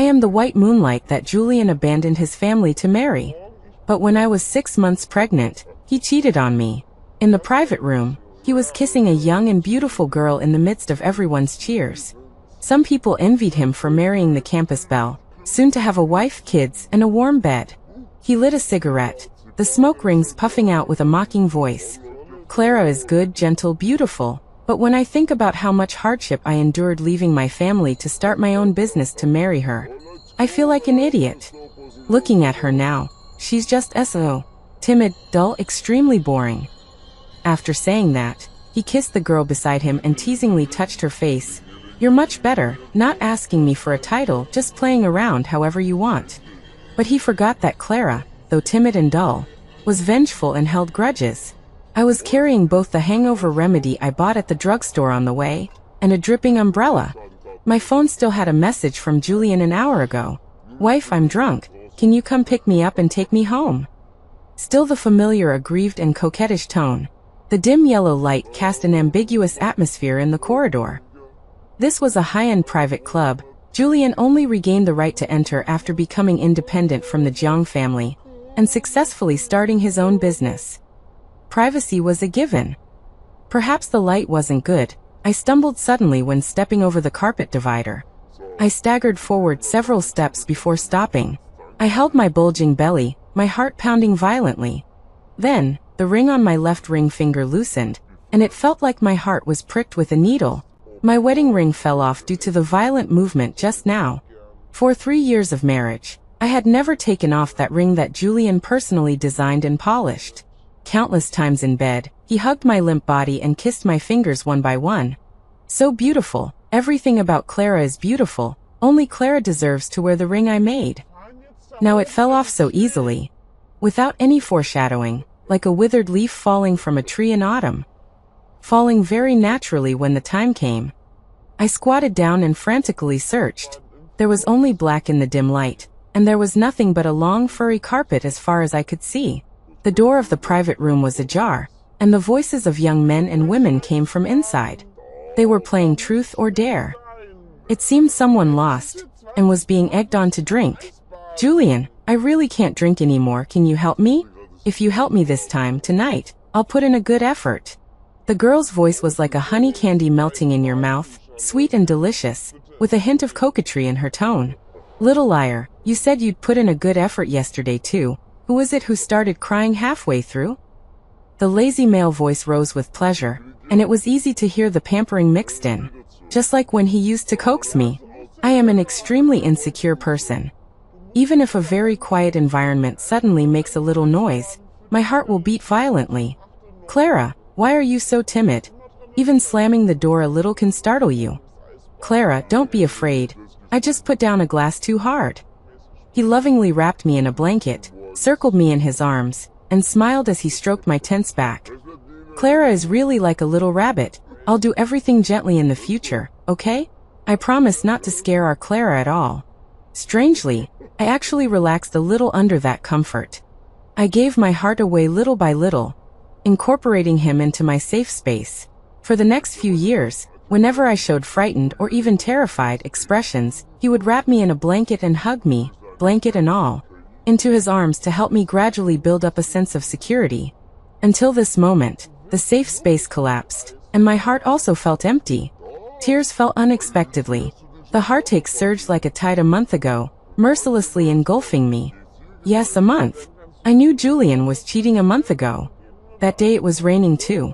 am the white moonlight that Julian abandoned his family to marry. But when I was 6 months pregnant, he cheated on me. In the private room, he was kissing a young and beautiful girl in the midst of everyone's cheers. Some people envied him for marrying the campus belle, soon to have a wife, kids, and a warm bed. He lit a cigarette, the smoke rings puffing out with a mocking voice. Clara is good, gentle, beautiful, but when I think about how much hardship I endured leaving my family to start my own business to marry her, I feel like an idiot. Looking at her now, she's just so timid, dull, extremely boring. After saying that, he kissed the girl beside him and teasingly touched her face. You're much better, not asking me for a title, just playing around however you want. But he forgot that Clara, though timid and dull, was vengeful and held grudges. I was carrying both the hangover remedy I bought at the drugstore on the way, and a dripping umbrella. My phone still had a message from Julian an hour ago. Wife, I'm drunk. Can you come pick me up and take me home? Still the familiar aggrieved and coquettish tone. The dim yellow light cast an ambiguous atmosphere in the corridor. This was a high-end private club. Julian only regained the right to enter after becoming independent from the Jiang family, and successfully starting his own business. Privacy was a given. Perhaps the light wasn't good. I stumbled suddenly when stepping over the carpet divider. I staggered forward several steps before stopping. I held my bulging belly, my heart pounding violently. Then, the ring on my left ring finger loosened, and it felt like my heart was pricked with a needle. My wedding ring fell off due to the violent movement just now. For 3 years of marriage, I had never taken off that ring that Julian personally designed and polished. Countless times in bed, he hugged my limp body and kissed my fingers one by one. So beautiful, everything about Clara is beautiful, only Clara deserves to wear the ring I made. Now it fell off so easily, without any foreshadowing, like a withered leaf falling from a tree in autumn. Falling very naturally when the time came. I squatted down and frantically searched. There was only black in the dim light, and there was nothing but a long furry carpet as far as I could see. The door of the private room was ajar, and the voices of young men and women came from inside. They were playing truth or dare. It seemed someone lost, and was being egged on to drink. Julian, I really can't drink anymore, can you help me? If you help me this time, tonight, I'll put in a good effort. The girl's voice was like a honey candy melting in your mouth, sweet and delicious, with a hint of coquetry in her tone. Little liar, you said you'd put in a good effort yesterday too. Who is it who started crying halfway through? The lazy male voice rose with pleasure, and it was easy to hear the pampering mixed in. Just like when he used to coax me. I am an extremely insecure person. Even if a very quiet environment suddenly makes a little noise, my heart will beat violently. Clara, why are you so timid? Even slamming the door a little can startle you. Clara, don't be afraid. I just put down a glass too hard. He lovingly wrapped me in a blanket, circled me in his arms, and smiled as he stroked my tense back. Clara is really like a little rabbit. I'll do everything gently in the future, okay? I promise not to scare our Clara at all. Strangely, I actually relaxed a little under that comfort. I gave my heart away little by little, incorporating him into my safe space. For the next few years, whenever I showed frightened or even terrified expressions, he would wrap me in a blanket and hug me, blanket and all, into his arms to help me gradually build up a sense of security. Until this moment, the safe space collapsed, and my heart also felt empty. Tears fell unexpectedly. The heartache surged like a tide a month ago, mercilessly engulfing me. Yes, a month. I knew Julian was cheating a month ago. That day it was raining too.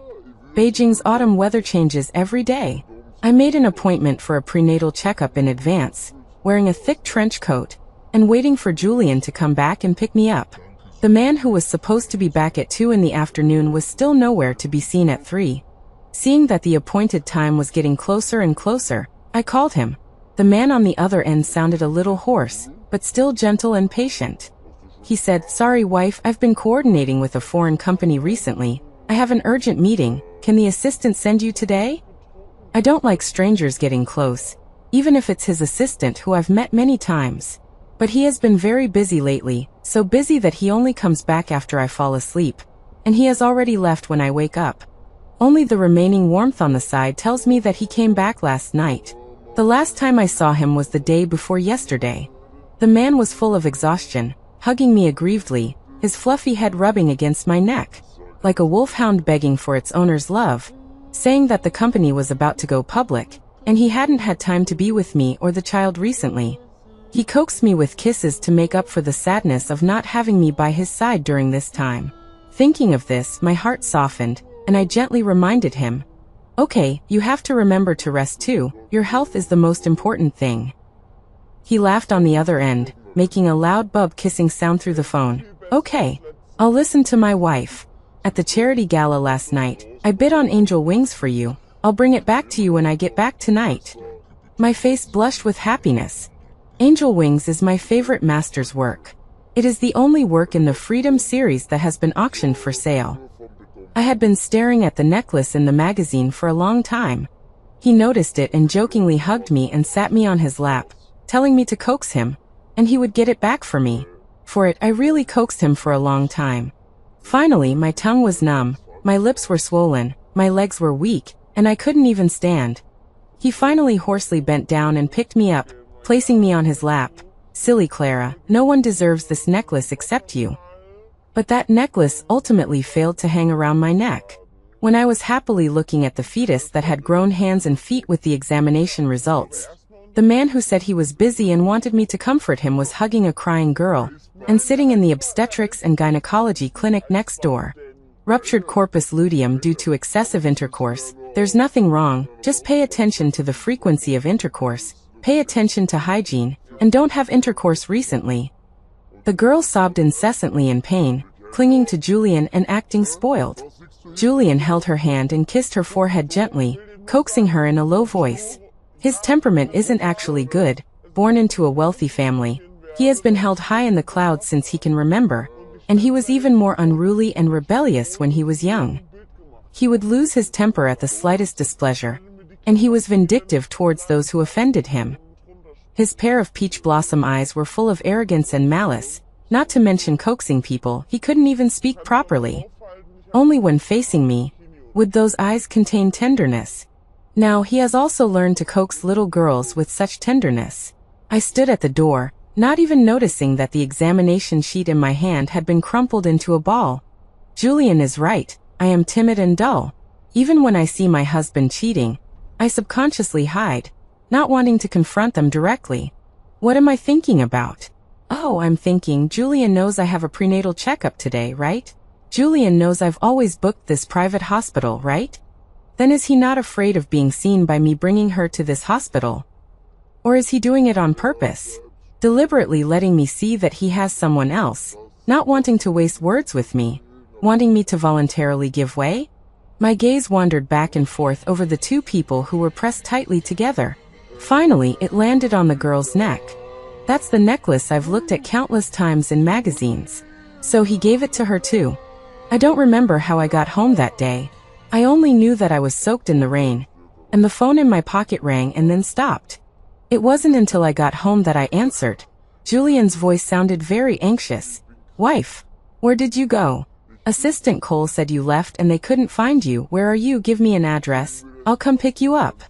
Beijing's autumn weather changes every day. I made an appointment for a prenatal checkup in advance, wearing a thick trench coat, and waiting for Julian to come back and pick me up. The man who was supposed to be back at 2 in the afternoon was still nowhere to be seen at 3. Seeing that the appointed time was getting closer and closer, I called him. The man on the other end sounded a little hoarse, but still gentle and patient. He said, "Sorry wife, I've been coordinating with a foreign company recently. I have an urgent meeting. Can the assistant send you today?" I don't like strangers getting close, even if it's his assistant who I've met many times. But he has been very busy lately, so busy that he only comes back after I fall asleep, and he has already left when I wake up. Only the remaining warmth on the side tells me that he came back last night. The last time I saw him was the day before yesterday. The man was full of exhaustion, hugging me aggrievedly, his fluffy head rubbing against my neck, like a wolfhound begging for its owner's love, saying that the company was about to go public, and he hadn't had time to be with me or the child recently. He coaxed me with kisses to make up for the sadness of not having me by his side during this time. Thinking of this, my heart softened, and I gently reminded him, "Okay, you have to remember to rest too, your health is the most important thing." He laughed on the other end, making a loud bub-kissing sound through the phone. "Okay, I'll listen to my wife. At the charity gala last night, I bid on angel wings for you. I'll bring it back to you when I get back tonight." My face blushed with happiness. Angel Wings is my favorite master's work. It is the only work in the Freedom series that has been auctioned for sale. I had been staring at the necklace in the magazine for a long time. He noticed it and jokingly hugged me and sat me on his lap, telling me to coax him, and he would get it back for me. For it, I really coaxed him for a long time. Finally, my tongue was numb, my lips were swollen, my legs were weak, and I couldn't even stand. He finally hoarsely bent down and picked me up, placing me on his lap. "Silly Clara, no one deserves this necklace except you." But that necklace ultimately failed to hang around my neck. When I was happily looking at the fetus that had grown hands and feet with the examination results, the man who said he was busy and wanted me to comfort him was hugging a crying girl and sitting in the obstetrics and gynecology clinic next door. "Ruptured corpus luteum due to excessive intercourse. There's nothing wrong, just pay attention to the frequency of intercourse, pay attention to hygiene, and don't have intercourse recently." The girl sobbed incessantly in pain, clinging to Julian and acting spoiled. Julian held her hand and kissed her forehead gently, coaxing her in a low voice. His temperament isn't actually good. Born into a wealthy family, he has been held high in the clouds since he can remember, and he was even more unruly and rebellious when he was young. He would lose his temper at the slightest displeasure, and he was vindictive towards those who offended him. His pair of peach blossom eyes were full of arrogance and malice, not to mention coaxing people. He couldn't even speak properly. Only when facing me would those eyes contain tenderness. Now he has also learned to coax little girls with such tenderness. I stood at the door, not even noticing that the examination sheet in my hand had been crumpled into a ball. Julian is right, I am timid and dull. Even when I see my husband cheating, I subconsciously hide, not wanting to confront them directly. What am I thinking about? Oh, I'm thinking Julian knows I have a prenatal checkup today, right? Julian knows I've always booked this private hospital, right? Then is he not afraid of being seen by me bringing her to this hospital? Or is he doing it on purpose? Deliberately letting me see that he has someone else, not wanting to waste words with me, wanting me to voluntarily give way? My gaze wandered back and forth over the two people who were pressed tightly together. Finally, it landed on the girl's neck. That's the necklace I've looked at countless times in magazines. So he gave it to her too. I don't remember how I got home that day. I only knew that I was soaked in the rain, and the phone in my pocket rang and then stopped. It wasn't until I got home that I answered. Julian's voice sounded very anxious. "Wife, where did you go? Assistant Cole said you left and they couldn't find you. Where are you? Give me an address. I'll come pick you up."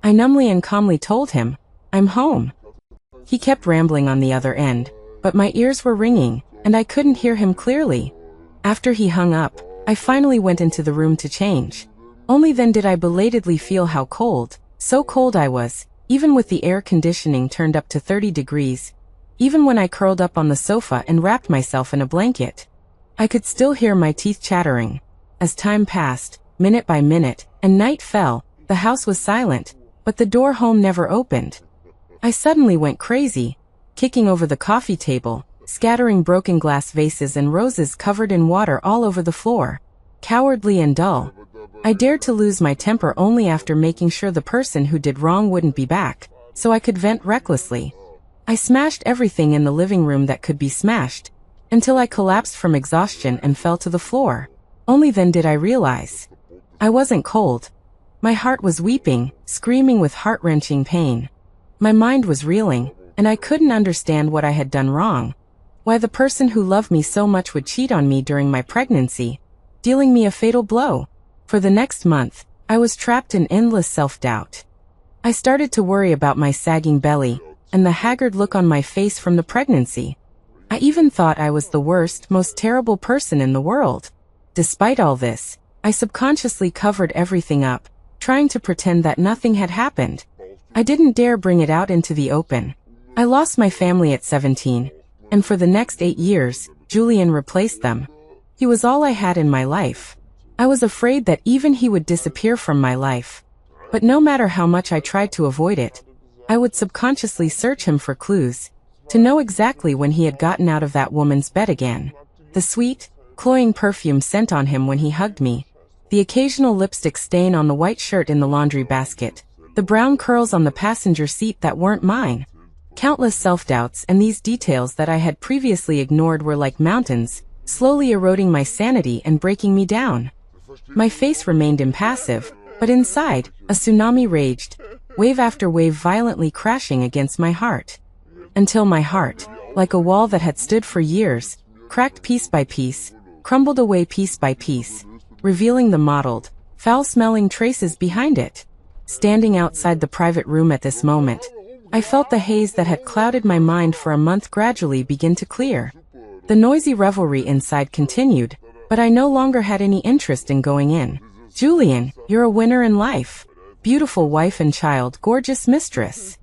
I numbly and calmly told him, "I'm home." He kept rambling on the other end, but my ears were ringing, and I couldn't hear him clearly. After he hung up, I finally went into the room to change. Only then did I belatedly feel how cold, so cold I was, even with the air conditioning turned up to 30 degrees. Even when I curled up on the sofa and wrapped myself in a blanket, I could still hear my teeth chattering. As time passed, minute by minute, and night fell, the house was silent, but the door home never opened. I suddenly went crazy, kicking over the coffee table, scattering broken glass vases and roses covered in water all over the floor. Cowardly and dull, I dared to lose my temper only after making sure the person who did wrong wouldn't be back, so I could vent recklessly. I smashed everything in the living room that could be smashed, until I collapsed from exhaustion and fell to the floor. Only then did I realize I wasn't cold. My heart was weeping, screaming with heart-wrenching pain. My mind was reeling, and I couldn't understand what I had done wrong. Why the person who loved me so much would cheat on me during my pregnancy, dealing me a fatal blow. For the next month, I was trapped in endless self-doubt. I started to worry about my sagging belly, and the haggard look on my face from the pregnancy. I even thought I was the worst, most terrible person in the world. Despite all this, I subconsciously covered everything up, trying to pretend that nothing had happened. I didn't dare bring it out into the open. I lost my family at 17, and for the next 8 years, Julian replaced them. He was all I had in my life. I was afraid that even he would disappear from my life. But no matter how much I tried to avoid it, I would subconsciously search him for clues, to know exactly when he had gotten out of that woman's bed again. The sweet, cloying perfume scent on him when he hugged me, the occasional lipstick stain on the white shirt in the laundry basket, the brown curls on the passenger seat that weren't mine. Countless self-doubts and these details that I had previously ignored were like mountains, slowly eroding my sanity and breaking me down. My face remained impassive, but inside, a tsunami raged, wave after wave violently crashing against my heart. Until my heart, like a wall that had stood for years, cracked piece by piece, crumbled away piece by piece, revealing the mottled, foul-smelling traces behind it. Standing outside the private room at this moment, I felt the haze that had clouded my mind for a month gradually begin to clear. The noisy revelry inside continued, but I no longer had any interest in going in. Julian, you're a winner in life. Beautiful wife and child, gorgeous mistress.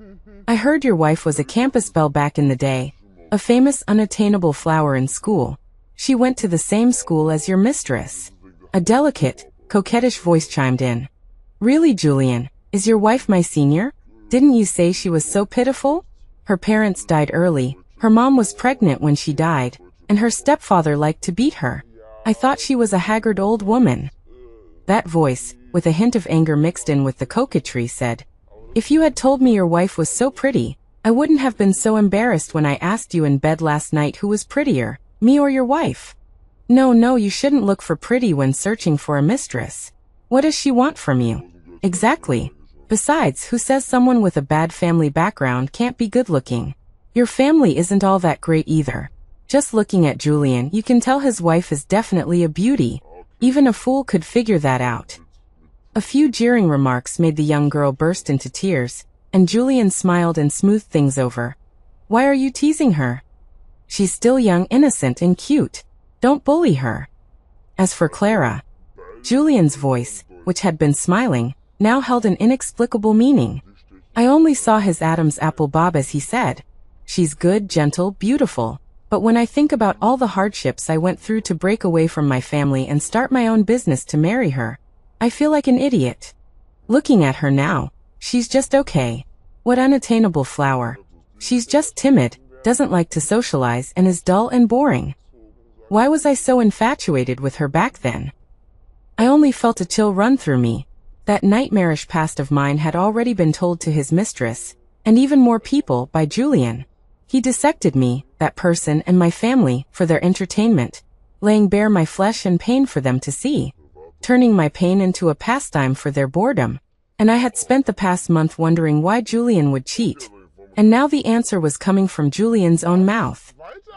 I heard your wife was a campus belle back in the day, a famous unattainable flower in school. She went to the same school as your mistress. A delicate, coquettish voice chimed in. Really, Julian, is your wife my senior? Didn't you say she was so pitiful? Her parents died early, her mom was pregnant when she died, and her stepfather liked to beat her. I thought she was a haggard old woman. That voice, with a hint of anger mixed in with the coquetry, said, if you had told me your wife was so pretty, I wouldn't have been so embarrassed when I asked you in bed last night who was prettier, me or your wife. No, you shouldn't look for pretty when searching for a mistress. What does she want from you? Exactly. Besides, who says someone with a bad family background can't be good-looking? Your family isn't all that great either. Just looking at Julian, you can tell his wife is definitely a beauty. Even a fool could figure that out. A few jeering remarks made the young girl burst into tears, and Julian smiled and smoothed things over. Why are you teasing her? She's still young, innocent, and cute. Don't bully her. As for Clara, Julian's voice, which had been smiling, now held an inexplicable meaning. I only saw his Adam's apple bob as he said, she's good, gentle, beautiful, but when I think about all the hardships I went through to break away from my family and start my own business to marry her, I feel like an idiot. Looking at her now, she's just okay. What unattainable flower. She's just timid, doesn't like to socialize, and is dull and boring. Why was I so infatuated with her back then? I only felt a chill run through me. That nightmarish past of mine had already been told to his mistress, and even more people, by Julian. He dissected me, that person, and my family, for their entertainment, laying bare my flesh and pain for them to see, turning my pain into a pastime for their boredom. And I had spent the past month wondering why Julian would cheat, and now the answer was coming from Julian's own mouth.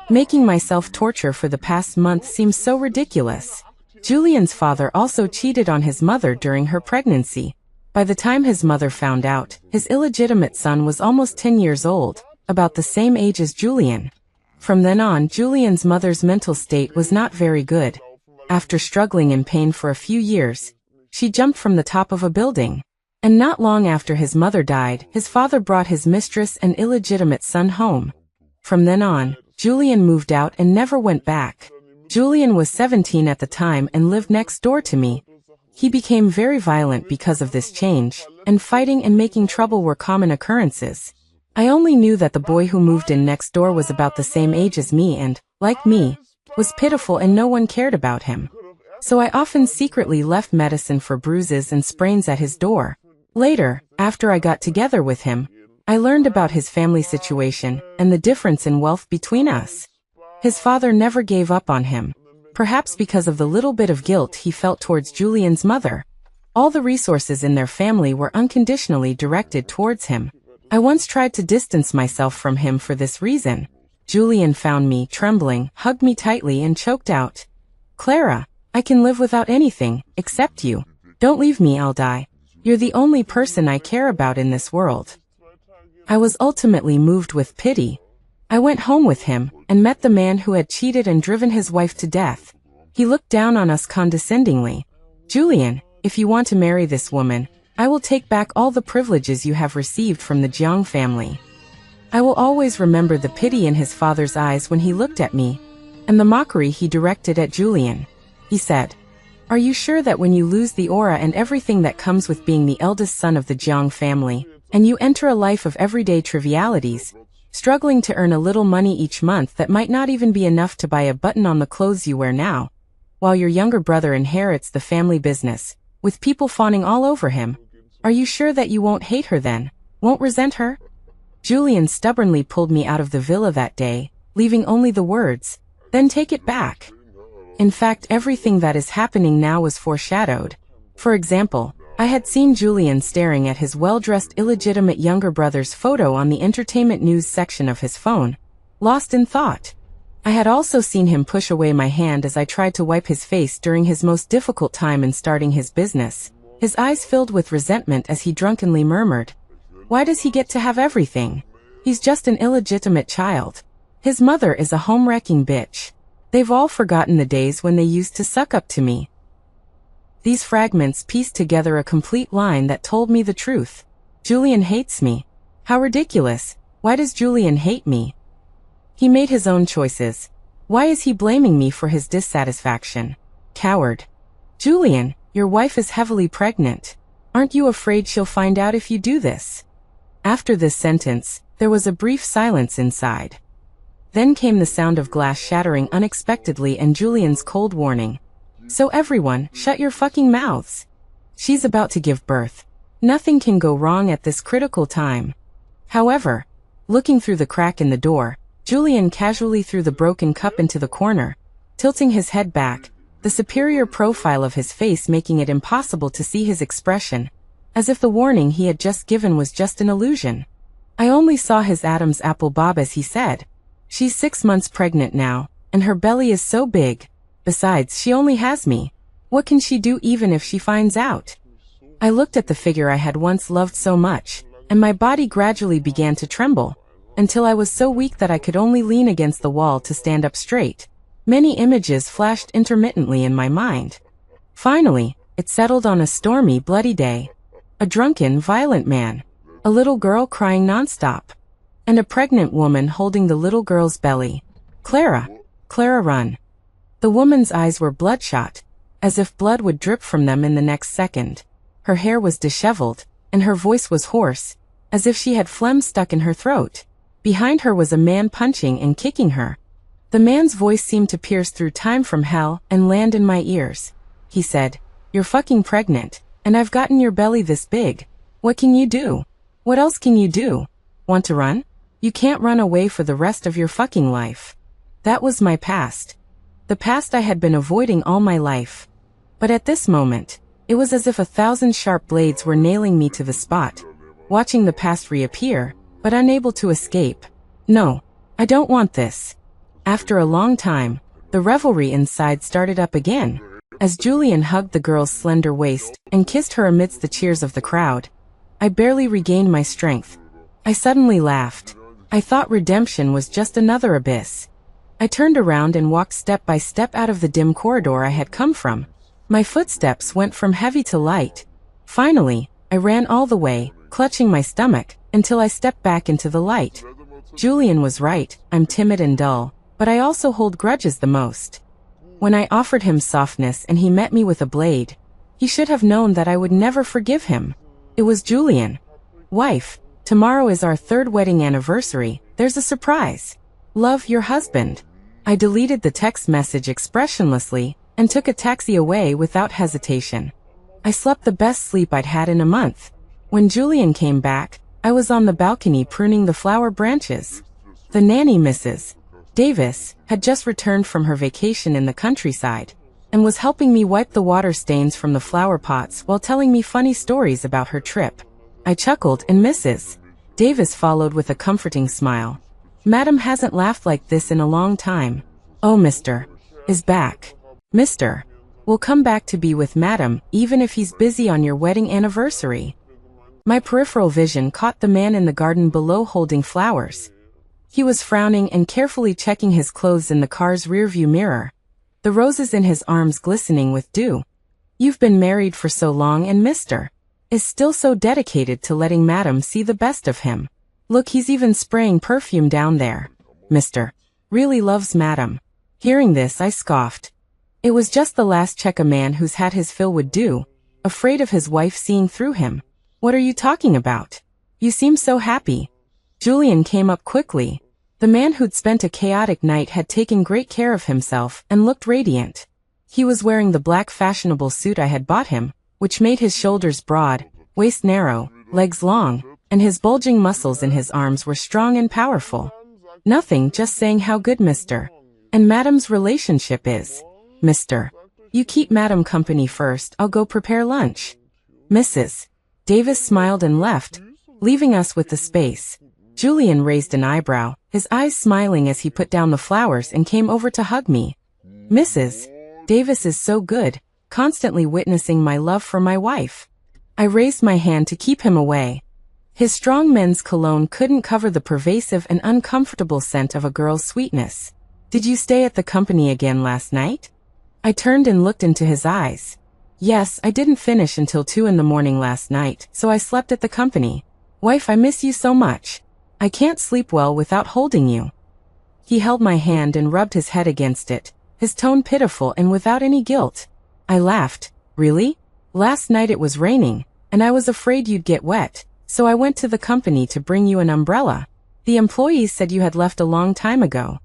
Making myself torture for the past month seems so ridiculous. Julian's father also cheated on his mother during her pregnancy. By the time his mother found out, his illegitimate son was almost 10 years old, about the same age as Julian. From then on, Julian's mother's mental state was not very good. After struggling in pain for a few years, she jumped from the top of a building. And not long after his mother died, his father brought his mistress and illegitimate son home. From then on, Julian moved out and never went back. Julian was 17 at the time and lived next door to me. He became very violent because of this change, and fighting and making trouble were common occurrences. I only knew that the boy who moved in next door was about the same age as me and, like me, was pitiful and no one cared about him. So I often secretly left medicine for bruises and sprains at his door. Later, after I got together with him, I learned about his family situation and the difference in wealth between us. His father never gave up on him, perhaps because of the little bit of guilt he felt towards Julian's mother. All the resources in their family were unconditionally directed towards him. I once tried to distance myself from him for this reason. Julian found me, trembling, hugged me tightly and choked out, "Clara, I can live without anything, except you. Don't leave me, I'll die. You're the only person I care about in this world." I was ultimately moved with pity. I went home with him and met the man who had cheated and driven his wife to death. He looked down on us condescendingly. Julian, if you want to marry this woman, I will take back all the privileges you have received from the Jiang family. I will always remember the pity in his father's eyes when he looked at me, and the mockery he directed at Julian. He said, "Are you sure that when you lose the aura and everything that comes with being the eldest son of the Jiang family, and you enter a life of everyday trivialities, struggling to earn a little money each month that might not even be enough to buy a button on the clothes you wear now, while your younger brother inherits the family business, with people fawning all over him, are you sure that you won't hate her then, won't resent her?" Julian stubbornly pulled me out of the villa that day, leaving only the words, "Then take it back." In fact, everything that is happening now was foreshadowed. For example, I had seen Julian staring at his well-dressed illegitimate younger brother's photo on the entertainment news section of his phone, lost in thought. I had also seen him push away my hand as I tried to wipe his face during his most difficult time in starting his business, his eyes filled with resentment as he drunkenly murmured, "Why does he get to have everything? He's just an illegitimate child. His mother is a home-wrecking bitch. They've all forgotten the days when they used to suck up to me." These fragments pieced together a complete line that told me the truth. Julian hates me. How ridiculous. Why does Julian hate me? He made his own choices. Why is he blaming me for his dissatisfaction? Coward. Julian, your wife is heavily pregnant. Aren't you afraid she'll find out if you do this? After this sentence, there was a brief silence inside. Then came the sound of glass shattering unexpectedly and Julian's cold warning. "So everyone, shut your fucking mouths. She's about to give birth. Nothing can go wrong at this critical time." However, looking through the crack in the door, Julian casually threw the broken cup into the corner, tilting his head back, the superior profile of his face making it impossible to see his expression, as if the warning he had just given was just an illusion. I only saw his Adam's apple bob as he said, "She's 6 months pregnant now, and her belly is so big. Besides, she only has me. What can she do even if she finds out?" I looked at the figure I had once loved so much, and my body gradually began to tremble, until I was so weak that I could only lean against the wall to stand up straight. Many images flashed intermittently in my mind. Finally, it settled on a stormy, bloody day. A drunken, violent man. A little girl crying nonstop. And a pregnant woman holding the little girl's belly. "Clara! Clara, run!" The woman's eyes were bloodshot, as if blood would drip from them in the next second. Her hair was disheveled, and her voice was hoarse, as if she had phlegm stuck in her throat. Behind her was a man punching and kicking her. The man's voice seemed to pierce through time from hell and land in my ears. He said, "You're fucking pregnant, and I've gotten your belly this big. What can you do? What else can you do? Want to run? You can't run away for the rest of your fucking life." That was my past. The past I had been avoiding all my life. But at this moment, it was as if 1,000 sharp blades were nailing me to the spot, watching the past reappear, but unable to escape. No, I don't want this. After a long time, the revelry inside started up again, as Julian hugged the girl's slender waist and kissed her amidst the cheers of the crowd. I barely regained my strength. I suddenly laughed. I thought redemption was just another abyss. I turned around and walked step by step out of the dim corridor I had come from. My footsteps went from heavy to light. Finally, I ran all the way, clutching my stomach, until I stepped back into the light. Julian was right, I'm timid and dull, but I also hold grudges the most. When I offered him softness and he met me with a blade, he should have known that I would never forgive him. It was Julian. "Wife, tomorrow is our 3rd wedding anniversary. There's a surprise. Love, your husband." I deleted the text message expressionlessly and took a taxi away without hesitation. I slept the best sleep I'd had in a month. When Julian came back, I was on the balcony pruning the flower branches. The nanny, Mrs. Davis, had just returned from her vacation in the countryside, and was helping me wipe the water stains from the flower pots while telling me funny stories about her trip. I chuckled and Mrs. Davis followed with a comforting smile. "Madam hasn't laughed like this in a long time. Oh, Mr. is back. Mr. will come back to be with Madam even if he's busy on your wedding anniversary." My peripheral vision caught the man in the garden below holding flowers. He was frowning and carefully checking his clothes in the car's rearview mirror, the roses in his arms glistening with dew. You've been married for so long and Mr. is still so dedicated to letting Madam see the best of him. Look, he's even spraying perfume down there. Mr. really loves Madam. Hearing this, I scoffed. It was just the last check a man who's had his fill would do, afraid of his wife seeing through him. What are you talking about? You seem so happy. Julian came up quickly. The man who'd spent a chaotic night had taken great care of himself and looked radiant. He was wearing the black fashionable suit I had bought him, which made his shoulders broad, waist narrow, legs long, and his bulging muscles in his arms were strong and powerful. Nothing, just saying how good Mr. and Madam's relationship is. Mr. you keep Madam company first, I'll go prepare lunch. Mrs. Davis smiled and left, leaving us with the space. Julian raised an eyebrow, his eyes smiling as he put down the flowers and came over to hug me. Mrs. Davis is so good, constantly witnessing my love for my wife. I raised my hand to keep him away. His strong men's cologne couldn't cover the pervasive and uncomfortable scent of a girl's sweetness. Did you stay at the company again last night? I turned and looked into his eyes. Yes, I didn't finish until 2 in the morning last night, so I slept at the company. Wife, I miss you so much. I can't sleep well without holding you. He held my hand and rubbed his head against it, his tone pitiful and without any guilt. I laughed. Really? Last night it was raining, and I was afraid you'd get wet, so I went to the company to bring you an umbrella. The employees said you had left a long time ago.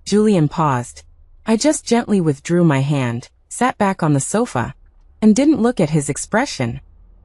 Julian paused. I just gently withdrew my hand, sat back on the sofa, and didn't look at his expression.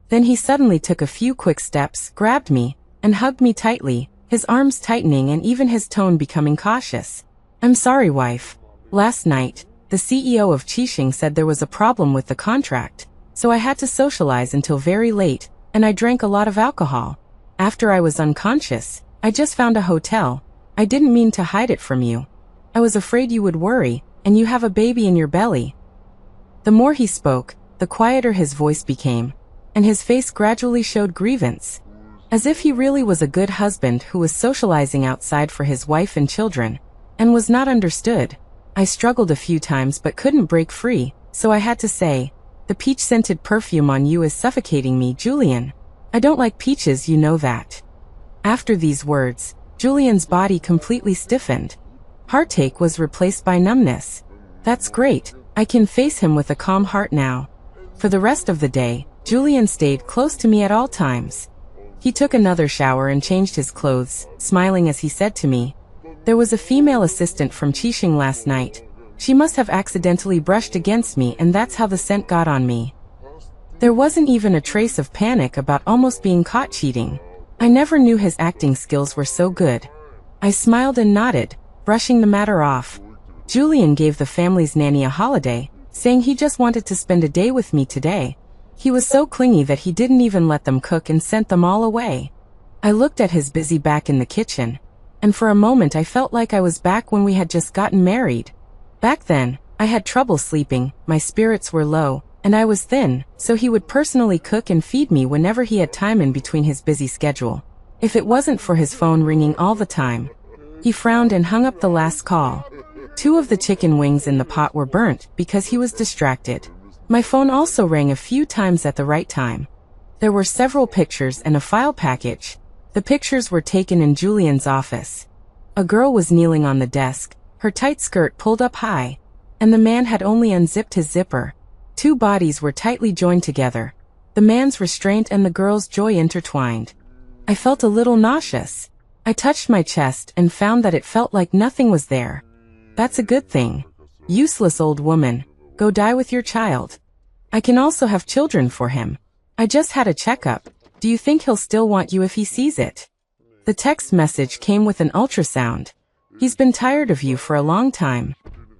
Then he suddenly took a few quick steps, grabbed me, and hugged me tightly, his arms tightening and even his tone becoming cautious. I'm sorry, wife. Last night, the CEO of Qixing said there was a problem with the contract, so I had to socialize until very late, and I drank a lot of alcohol. After I was unconscious, I just found a hotel. I didn't mean to hide it from you. I was afraid you would worry, and you have a baby in your belly. The more he spoke, the quieter his voice became, and his face gradually showed grievance. As if he really was a good husband who was socializing outside for his wife and children, and was not understood. I struggled a few times but couldn't break free, so I had to say, the peach-scented perfume on you is suffocating me, Julian. I don't like peaches, you know that. After these words, Julian's body completely stiffened. Heartache was replaced by numbness. That's great, I can face him with a calm heart now. For the rest of the day, Julian stayed close to me at all times. He took another shower and changed his clothes, smiling as he said to me, there was a female assistant from Qixing last night. She must have accidentally brushed against me and that's how the scent got on me. There wasn't even a trace of panic about almost being caught cheating. I never knew his acting skills were so good. I smiled and nodded, brushing the matter off. Julian gave the family's nanny a holiday, saying he just wanted to spend a day with me today. He was so clingy that he didn't even let them cook and sent them all away. I looked at his busy back in the kitchen, and for a moment I felt like I was back when we had just gotten married. Back then, I had trouble sleeping, my spirits were low, and I was thin, so he would personally cook and feed me whenever he had time in between his busy schedule. If it wasn't for his phone ringing all the time. He frowned and hung up the last call. 2 of the chicken wings in the pot were burnt because he was distracted. My phone also rang a few times at the right time. There were several pictures and a file package. The pictures were taken in Julian's office. A girl was kneeling on the desk, her tight skirt pulled up high, and the man had only unzipped his zipper. 2 bodies were tightly joined together, the man's restraint and the girl's joy intertwined. I felt a little nauseous. I touched my chest and found that it felt like nothing was there. That's a good thing. Useless old woman, go die with your child. I can also have children for him. I just had a checkup. Do you think he'll still want you if he sees it? The text message came with an ultrasound. He's been tired of you for a long time.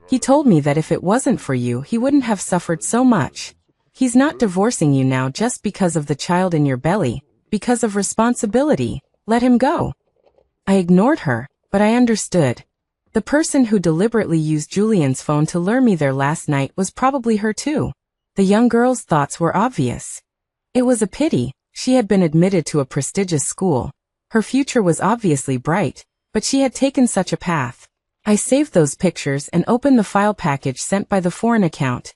He told me that if it wasn't for you, he wouldn't have suffered so much. He's not divorcing you now just because of the child in your belly, because of responsibility. Let him go. I ignored her, but I understood. The person who deliberately used Julian's phone to lure me there last night was probably her too. The young girl's thoughts were obvious. It was a pity, She had been admitted to a prestigious school. Her future was obviously bright, but she had taken such a path. I saved those pictures and opened the file package sent by the foreign account.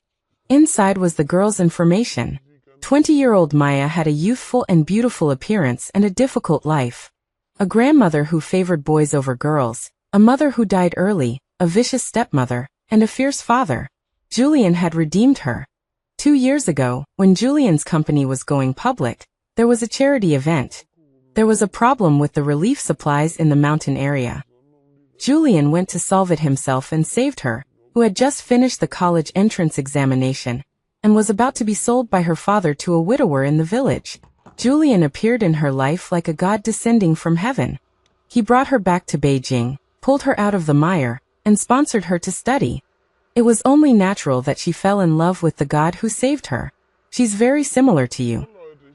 Inside was the girl's information. 20-year-old Maya had a youthful and beautiful appearance and a difficult life. A grandmother who favored boys over girls, a mother who died early, a vicious stepmother, and a fierce father. Julian had redeemed her. 2 years ago, when Julian's company was going public, there was a charity event. There was a problem with the relief supplies in the mountain area. Julian went to solve it himself and saved her, who had just finished the college entrance examination, and was about to be sold by her father to a widower in the village. Julian appeared in her life like a god descending from heaven. He brought her back to Beijing, pulled her out of the mire, and sponsored her to study. It was only natural that she fell in love with the god who saved her. She's very similar to you.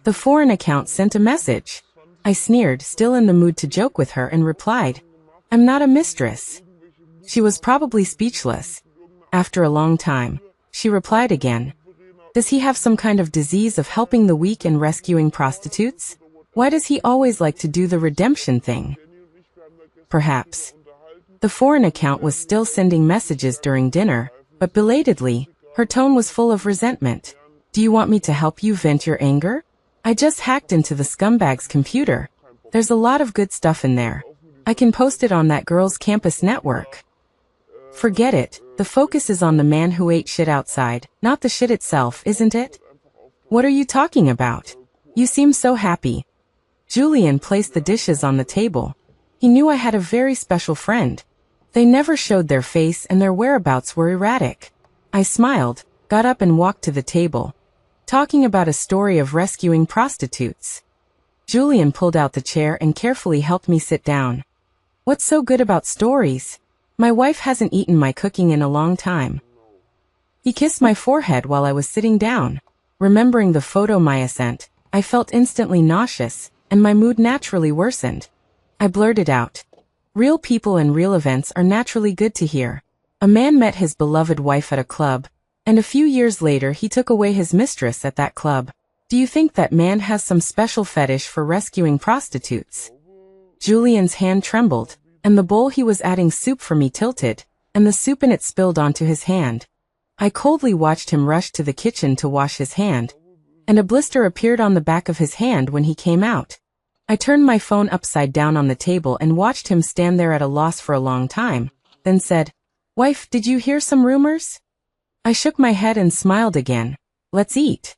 The foreign account sent a message. I sneered, still in the mood to joke with her, and replied, "I'm not a mistress." She was probably speechless. After a long time, she replied again, "Does he have some kind of disease of helping the weak and rescuing prostitutes? Why does he always like to do the redemption thing?" Perhaps. The foreign account was still sending messages during dinner, but belatedly, her tone was full of resentment. "Do you want me to help you vent your anger? I just hacked into the scumbag's computer. There's a lot of good stuff in there. I can post it on that girl's campus network." Forget it. The focus is on the man who ate shit outside, not the shit itself, isn't it? What are you talking about? You seem so happy. Julian placed the dishes on the table. He knew I had a very special friend. They never showed their face and their whereabouts were erratic. I smiled, got up and walked to the table, talking about a story of rescuing prostitutes. Julian pulled out the chair and carefully helped me sit down. "What's so good about stories? My wife hasn't eaten my cooking in a long time." He kissed my forehead while I was sitting down. Remembering the photo Maya sent, I felt instantly nauseous, and my mood naturally worsened. I blurted out, "Real people and real events are naturally good to hear. A man met his beloved wife at a club, and a few years later he took away his mistress at that club. Do you think that man has some special fetish for rescuing prostitutes?" Julian's hand trembled, and the bowl he was adding soup for me tilted, and the soup in it spilled onto his hand. I coldly watched him rush to the kitchen to wash his hand, and a blister appeared on the back of his hand when he came out. I turned my phone upside down on the table and watched him stand there at a loss for a long time, then said, "Wife, did you hear some rumors?" I shook my head and smiled again. "Let's eat."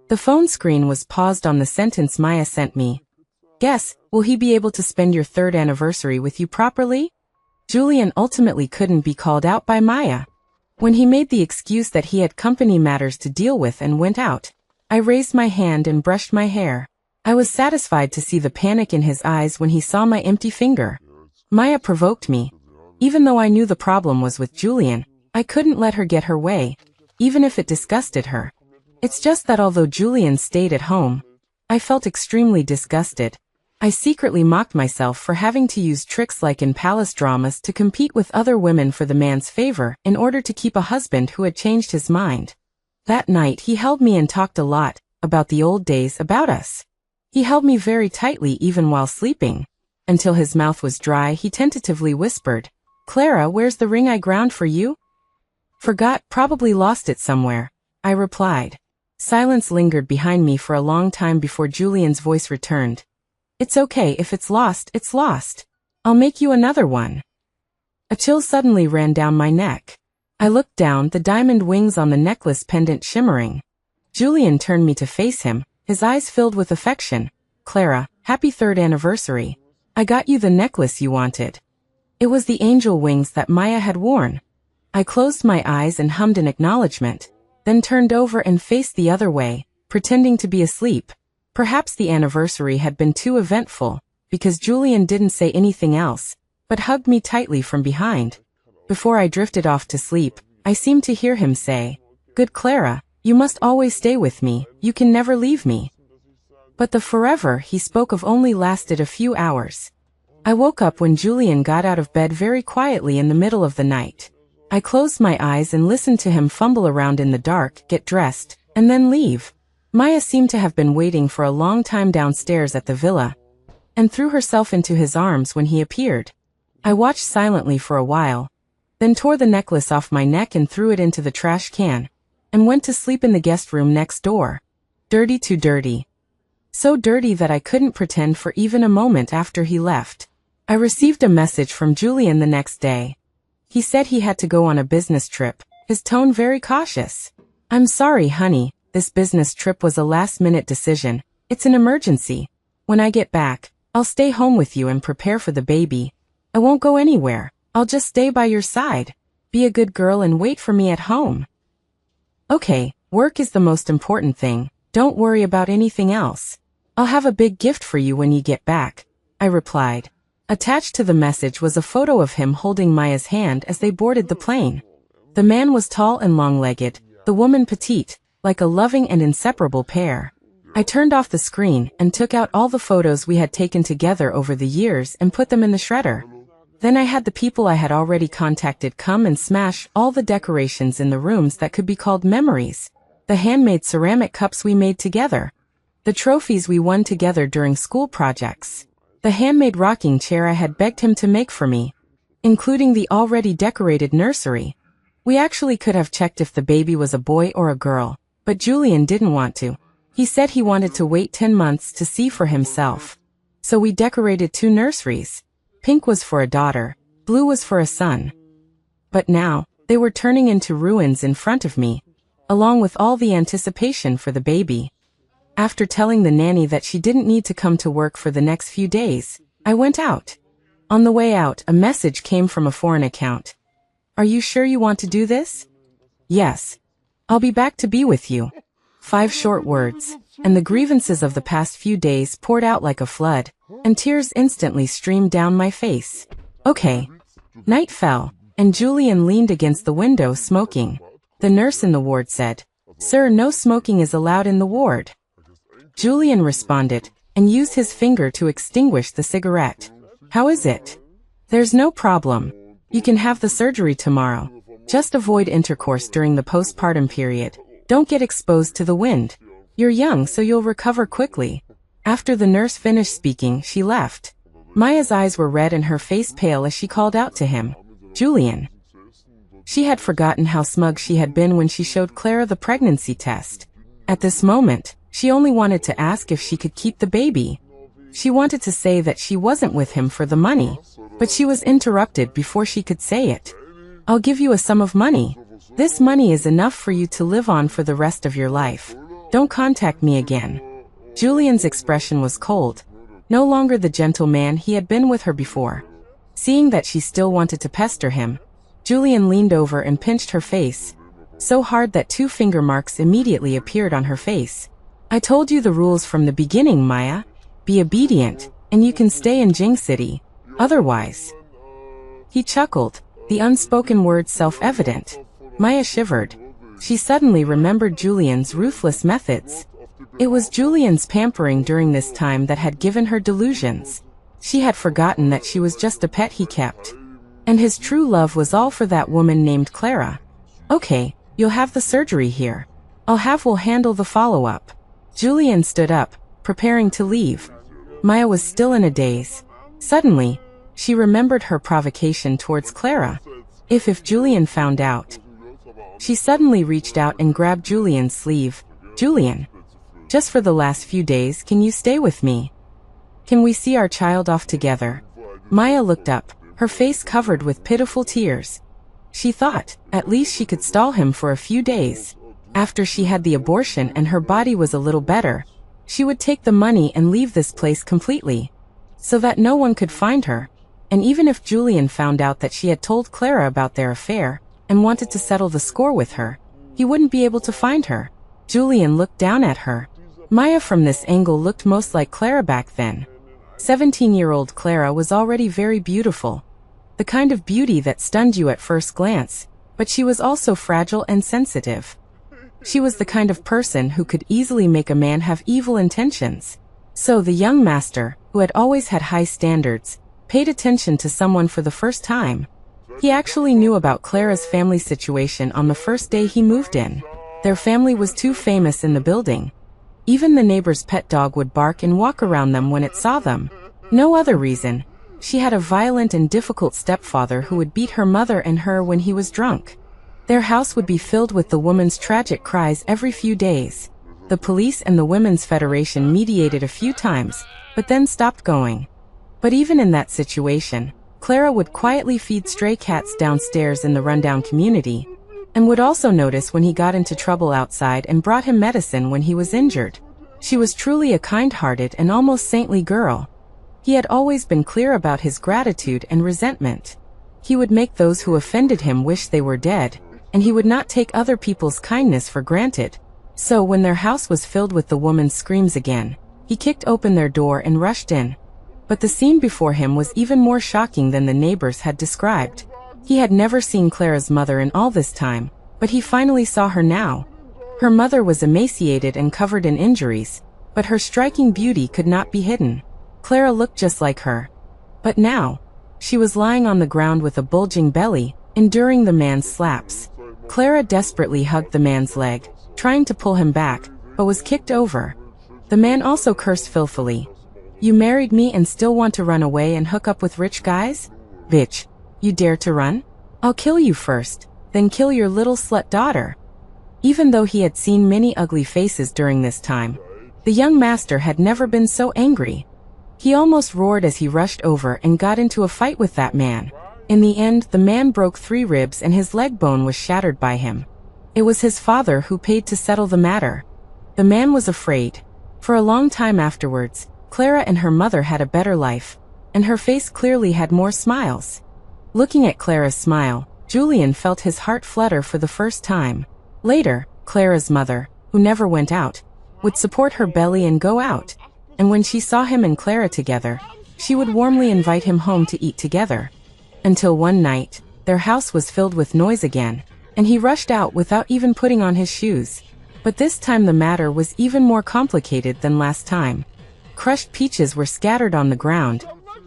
The phone screen was paused on the sentence Maya sent me. "Guess, will he be able to spend your 3rd anniversary with you properly?" Julian ultimately couldn't be called out by Maya. When he made the excuse that he had company matters to deal with and went out, I raised my hand and brushed my hair. I was satisfied to see the panic in his eyes when he saw my empty finger. Maya provoked me. Even though I knew the problem was with Julian, I couldn't let her get her way, even if it disgusted her. It's just that although Julian stayed at home, I felt extremely disgusted. I secretly mocked myself for having to use tricks like in palace dramas to compete with other women for the man's favor in order to keep a husband who had changed his mind. That night he held me and talked a lot about the old days, about us. He held me very tightly even while sleeping. Until his mouth was dry, he tentatively whispered, "Clara, where's the ring I ground for you?" "Forgot, probably lost it somewhere," I replied. Silence lingered behind me for a long time before Julian's voice returned. "It's okay, if it's lost, it's lost. I'll make you another one." A chill suddenly ran down my neck. I looked down, the diamond wings on the necklace pendant shimmering. Julian turned me to face him, his eyes filled with affection. "Clara, happy 3rd anniversary. I got you the necklace you wanted." It was the angel wings that Maya had worn. I closed my eyes and hummed an acknowledgement, then turned over and faced the other way, pretending to be asleep. Perhaps the anniversary had been too eventful, because Julian didn't say anything else, but hugged me tightly from behind. Before I drifted off to sleep, I seemed to hear him say, "Good Clara, you must always stay with me, you can never leave me." But the forever he spoke of only lasted a few hours. I woke up when Julian got out of bed very quietly in the middle of the night. I closed my eyes and listened to him fumble around in the dark, get dressed, and then leave. Maya seemed to have been waiting for a long time downstairs at the villa, and threw herself into his arms when he appeared. I watched silently for a while, then tore the necklace off my neck and threw it into the trash can, and went to sleep in the guest room next door. Dirty, too dirty. So dirty that I couldn't pretend for even a moment after he left. I received a message from Julian the next day. He said he had to go on a business trip, his tone very cautious. I'm sorry, honey, this business trip was a last-minute decision. It's an emergency. When I get back, I'll stay home with you and prepare for the baby. I won't go anywhere. I'll just stay by your side. Be a good girl and wait for me at home. Okay, work is the most important thing. Don't worry about anything else. I'll have a big gift for you when you get back, I replied. Attached to the message was a photo of him holding Maya's hand as they boarded the plane. The man was tall and long-legged, the woman petite, like a loving and inseparable pair. I turned off the screen and took out all the photos we had taken together over the years and put them in the shredder. Then I had the people I had already contacted come and smash all the decorations in the rooms that could be called memories. The handmade ceramic cups we made together. The trophies we won together during school projects. The handmade rocking chair I had begged him to make for me, including the already decorated nursery. We actually could have checked if the baby was a boy or a girl, but Julian didn't want to. He said he wanted to wait 10 months to see for himself. So we decorated 2 nurseries. Pink was for a daughter, blue was for a son. But now, they were turning into ruins in front of me, along with all the anticipation for the baby. After telling the nanny that she didn't need to come to work for the next few days, I went out. On the way out, a message came from a foreign account. Are you sure you want to do this? Yes. I'll be back to be with you. 5 short words, and the grievances of the past few days poured out like a flood, and tears instantly streamed down my face. Okay. Night fell, and Julian leaned against the window smoking. The nurse in the ward said, "Sir, no smoking is allowed in the ward." Julian responded, and used his finger to extinguish the cigarette. How is it? There's no problem. You can have the surgery tomorrow. Just avoid intercourse during the postpartum period. Don't get exposed to the wind. You're young, so you'll recover quickly. After the nurse finished speaking, she left. Maya's eyes were red and her face pale as she called out to him, "Julian." She had forgotten how smug she had been when she showed Clara the pregnancy test. At this moment, she only wanted to ask if she could keep the baby. She wanted to say that she wasn't with him for the money, but she was interrupted before she could say it. "I'll give you a sum of money. This money is enough for you to live on for the rest of your life. Don't contact me again." Julian's expression was cold, no longer the gentle man he had been with her before. Seeing that she still wanted to pester him, Julian leaned over and pinched her face, so hard that 2 finger marks immediately appeared on her face. "I told you the rules from the beginning, Maya. Be obedient, and you can stay in Jing City. Otherwise..." He chuckled, the unspoken words self-evident. Maya shivered. She suddenly remembered Julian's ruthless methods. It was Julian's pampering during this time that had given her delusions. She had forgotten that she was just a pet he kept. And his true love was all for that woman named Clara. "Okay, you'll have the surgery here. We'll handle the follow-up." Julian stood up, preparing to leave. Maya was still in a daze. Suddenly, she remembered her provocation towards Clara. If Julian found out. She suddenly reached out and grabbed Julian's sleeve. "Julian, just for the last few days, can you stay with me? Can we see our child off together?" Maya looked up, her face covered with pitiful tears. She thought, at least she could stall him for a few days. After she had the abortion and her body was a little better, she would take the money and leave this place completely, so that no one could find her. And even if Julian found out that she had told Clara about their affair, and wanted to settle the score with her, he wouldn't be able to find her. Julian looked down at her. Maya from this angle looked most like Clara back then. 17-year-old Clara was already very beautiful. The kind of beauty that stunned you at first glance, but she was also fragile and sensitive. She was the kind of person who could easily make a man have evil intentions. So the young master, who had always had high standards, paid attention to someone for the first time. He actually knew about Clara's family situation on the first day he moved in. Their family was too famous in the building. Even the neighbor's pet dog would bark and walk around them when it saw them. No other reason. She had a violent and difficult stepfather who would beat her mother and her when he was drunk. Their house would be filled with the woman's tragic cries every few days. The police and the Women's Federation mediated a few times, but then stopped going. But even in that situation, Clara would quietly feed stray cats downstairs in the rundown community, and would also notice when he got into trouble outside and brought him medicine when he was injured. She was truly a kind-hearted and almost saintly girl. He had always been clear about his gratitude and resentment. He would make those who offended him wish they were dead, and he would not take other people's kindness for granted. So when their house was filled with the woman's screams again, he kicked open their door and rushed in. But the scene before him was even more shocking than the neighbors had described. He had never seen Clara's mother in all this time, but he finally saw her now. Her mother was emaciated and covered in injuries, but her striking beauty could not be hidden. Clara looked just like her. But now, she was lying on the ground with a bulging belly, enduring the man's slaps. Clara desperately hugged the man's leg, trying to pull him back, but was kicked over. The man also cursed filthily. "You married me and still want to run away and hook up with rich guys? Bitch, you dare to run? I'll kill you first, then kill your little slut daughter." Even though he had seen many ugly faces during this time, the young master had never been so angry. He almost roared as he rushed over and got into a fight with that man. In the end, the man broke 3 ribs and his leg bone was shattered by him. It was his father who paid to settle the matter. The man was afraid. For a long time afterwards, Clara and her mother had a better life, and her face clearly had more smiles. Looking at Clara's smile, Julian felt his heart flutter for the first time. Later, Clara's mother, who never went out, would support her belly and go out, and when she saw him and Clara together, she would warmly invite him home to eat together. Until one night, their house was filled with noise again, and he rushed out without even putting on his shoes. But this time the matter was even more complicated than last time. Crushed peaches were scattered on the ground,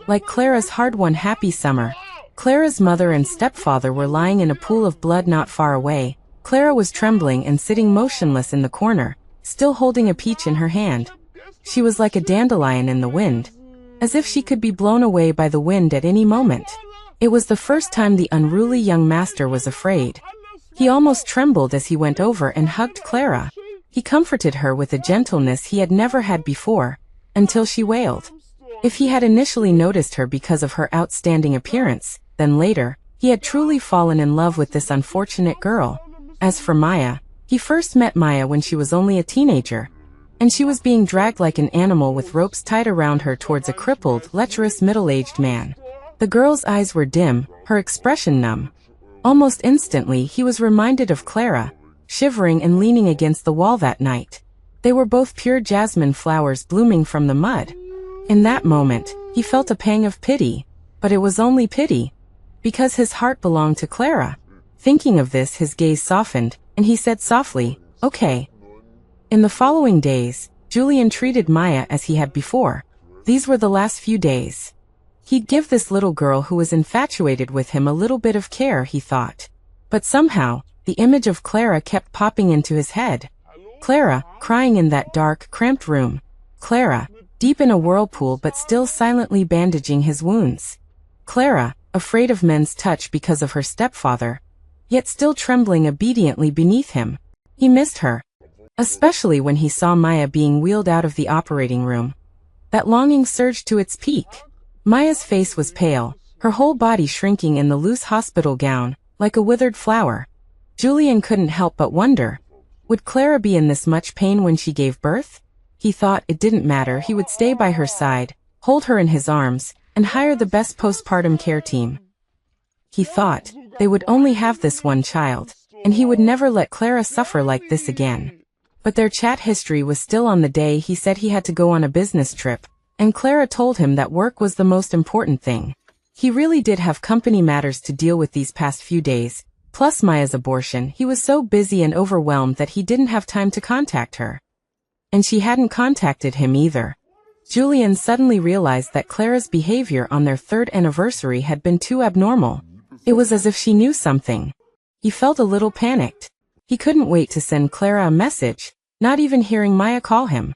like Clara's hard-won happy summer. Clara's mother and stepfather were lying in a pool of blood not far away. Clara was trembling and sitting motionless in the corner, still holding a peach in her hand. She was like a dandelion in the wind, as if she could be blown away by the wind at any moment. It was the first time the unruly young master was afraid. He almost trembled as he went over and hugged Clara. He comforted her with a gentleness he had never had before, until she wailed. If he had initially noticed her because of her outstanding appearance, then later, he had truly fallen in love with this unfortunate girl. As for Maya, he first met Maya when she was only a teenager, and she was being dragged like an animal with ropes tied around her towards a crippled, lecherous middle-aged man. The girl's eyes were dim, her expression numb. Almost instantly he was reminded of Clara, shivering and leaning against the wall that night. They were both pure jasmine flowers blooming from the mud. In that moment, he felt a pang of pity, but it was only pity, because his heart belonged to Clara. Thinking of this, his gaze softened, and he said softly, "Okay." In the following days, Julian treated Maya as he had before. These were the last few days. He'd give this little girl who was infatuated with him a little bit of care, he thought. But somehow, the image of Clara kept popping into his head. Clara, crying in that dark, cramped room. Clara, deep in a whirlpool but still silently bandaging his wounds. Clara, afraid of men's touch because of her stepfather, yet still trembling obediently beneath him. He missed her, especially when he saw Maya being wheeled out of the operating room. That longing surged to its peak. Maya's face was pale, her whole body shrinking in the loose hospital gown, like a withered flower. Julian couldn't help but wonder, would Clara be in this much pain when she gave birth? He thought it didn't matter, he would stay by her side, hold her in his arms, and hire the best postpartum care team. He thought they would only have this one child, and he would never let Clara suffer like this again. But their chat history was still on the day he said he had to go on a business trip, and Clara told him that work was the most important thing. He really did have company matters to deal with these past few days, plus Maya's abortion. He was so busy and overwhelmed that he didn't have time to contact her. And she hadn't contacted him either. Julian suddenly realized that Clara's behavior on their 3rd anniversary had been too abnormal. It was as if she knew something. He felt a little panicked. He couldn't wait to send Clara a message. not even hearing Maya call him.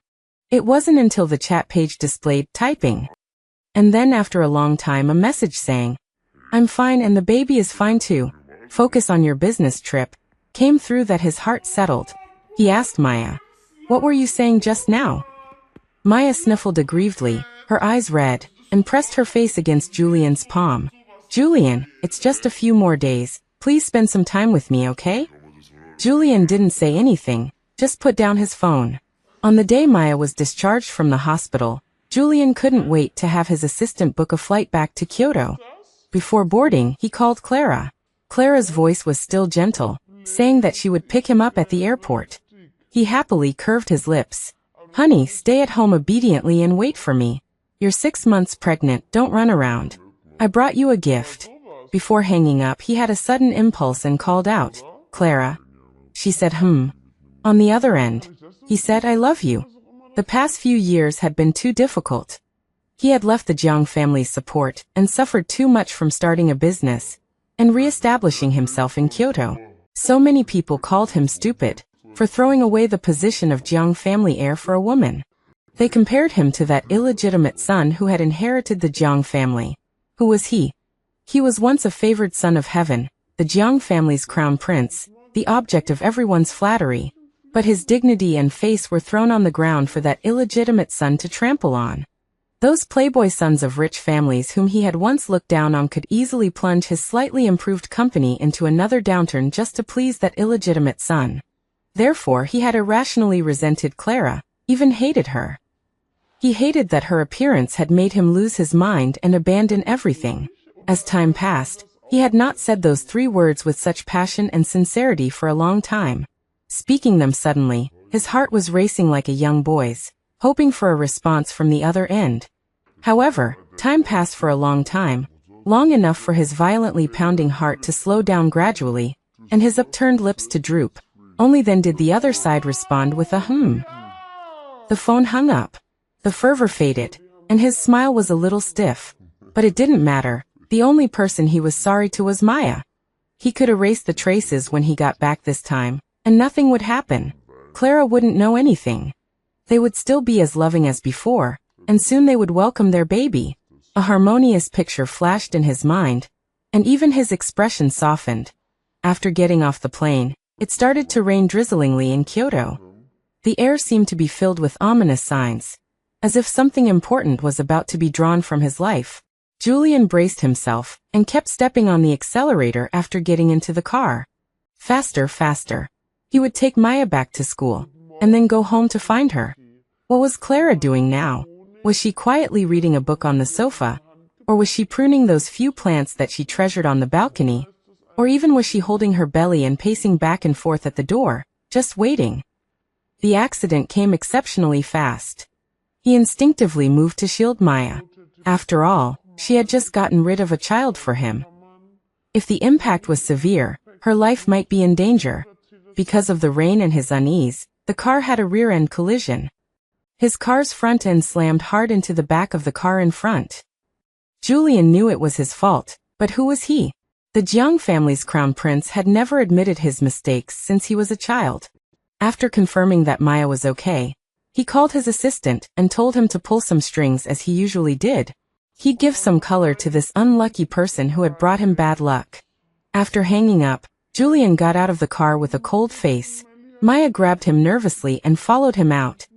It wasn't until the chat page displayed typing. And then after a long time a message saying, "I'm fine and the baby is fine too. Focus on your business trip," came through that his heart settled. He asked Maya, "What were you saying just now?" Maya sniffled aggrievedly, her eyes red, and pressed her face against Julian's palm. "Julian, it's just a few more days. Please spend some time with me, okay?" Julian didn't say anything, just put down his phone. On the day Maya was discharged from the hospital, Julian couldn't wait to have his assistant book a flight back to Kyoto. Before boarding, he called Clara. Clara's voice was still gentle, saying that she would pick him up at the airport. He happily curved his lips. "Honey, stay at home obediently and wait for me. You're 6 months pregnant, don't run around. I brought you a gift." Before hanging up, he had a sudden impulse and called out, "Clara." She said, On the other end, he said, "I love you." The past few years had been too difficult. He had left the Jiang family's support and suffered too much from starting a business and re-establishing himself in Kyoto. So many people called him stupid for throwing away the position of Jiang family heir for a woman. They compared him to that illegitimate son who had inherited the Jiang family. Who was he? He was once a favored son of heaven, the Jiang family's crown prince, the object of everyone's flattery. But his dignity and face were thrown on the ground for that illegitimate son to trample on. Those playboy sons of rich families whom he had once looked down on could easily plunge his slightly improved company into another downturn just to please that illegitimate son. Therefore he had irrationally resented Clara, even hated her. He hated that her appearance had made him lose his mind and abandon everything. As time passed, he had not said those 3 words with such passion and sincerity for a long time. Speaking them suddenly, his heart was racing like a young boy's, hoping for a response from the other end. However, time passed for a long time, long enough for his violently pounding heart to slow down gradually, and his upturned lips to droop. Only then did the other side respond with a The phone hung up. The fervor faded, and his smile was a little stiff. But it didn't matter. The only person he was sorry to was Maya. He could erase the traces when he got back this time, and nothing would happen. Clara wouldn't know anything. They would still be as loving as before, and soon they would welcome their baby. A harmonious picture flashed in his mind, and even his expression softened. After getting off the plane, it started to rain drizzlingly in Kyoto. The air seemed to be filled with ominous signs, as if something important was about to be drawn from his life. Julian braced himself and kept stepping on the accelerator after getting into the car. Faster, faster. He would take Maya back to school, and then go home to find her. What was Clara doing now? Was she quietly reading a book on the sofa? Or was she pruning those few plants that she treasured on the balcony? Or even was she holding her belly and pacing back and forth at the door, just waiting? The accident came exceptionally fast. He instinctively moved to shield Maya. After all, she had just gotten rid of a child for him. If the impact was severe, her life might be in danger. Because of the rain and his unease, the car had a rear-end collision. His car's front end slammed hard into the back of the car in front. Julian knew it was his fault, but who was he? The Jiang family's crown prince had never admitted his mistakes since he was a child. After confirming that Maya was okay, he called his assistant and told him to pull some strings as he usually did. He'd give some color to this unlucky person who had brought him bad luck. After hanging up, Julian got out of the car with a cold face. Maya grabbed him nervously and followed him out.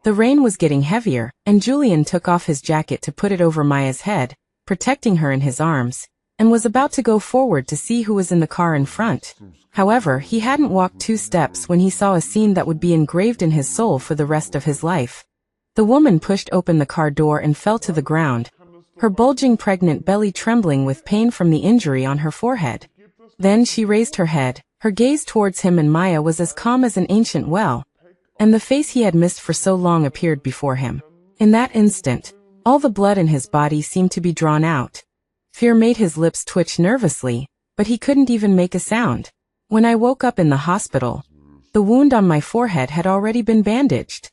The rain was getting heavier, and Julian took off his jacket to put it over Maya's head, protecting her in his arms, and was about to go forward to see who was in the car in front. However, he hadn't walked 2 steps when he saw a scene that would be engraved in his soul for the rest of his life. The woman pushed open the car door and fell to the ground, her bulging pregnant belly trembling with pain from the injury on her forehead. Then she raised her head, her gaze towards him, and Maya was as calm as an ancient well, and the face he had missed for so long appeared before him. In that instant, all the blood in his body seemed to be drawn out. Fear made his lips twitch nervously, but he couldn't even make a sound. When I woke up in the hospital, the wound on my forehead had already been bandaged.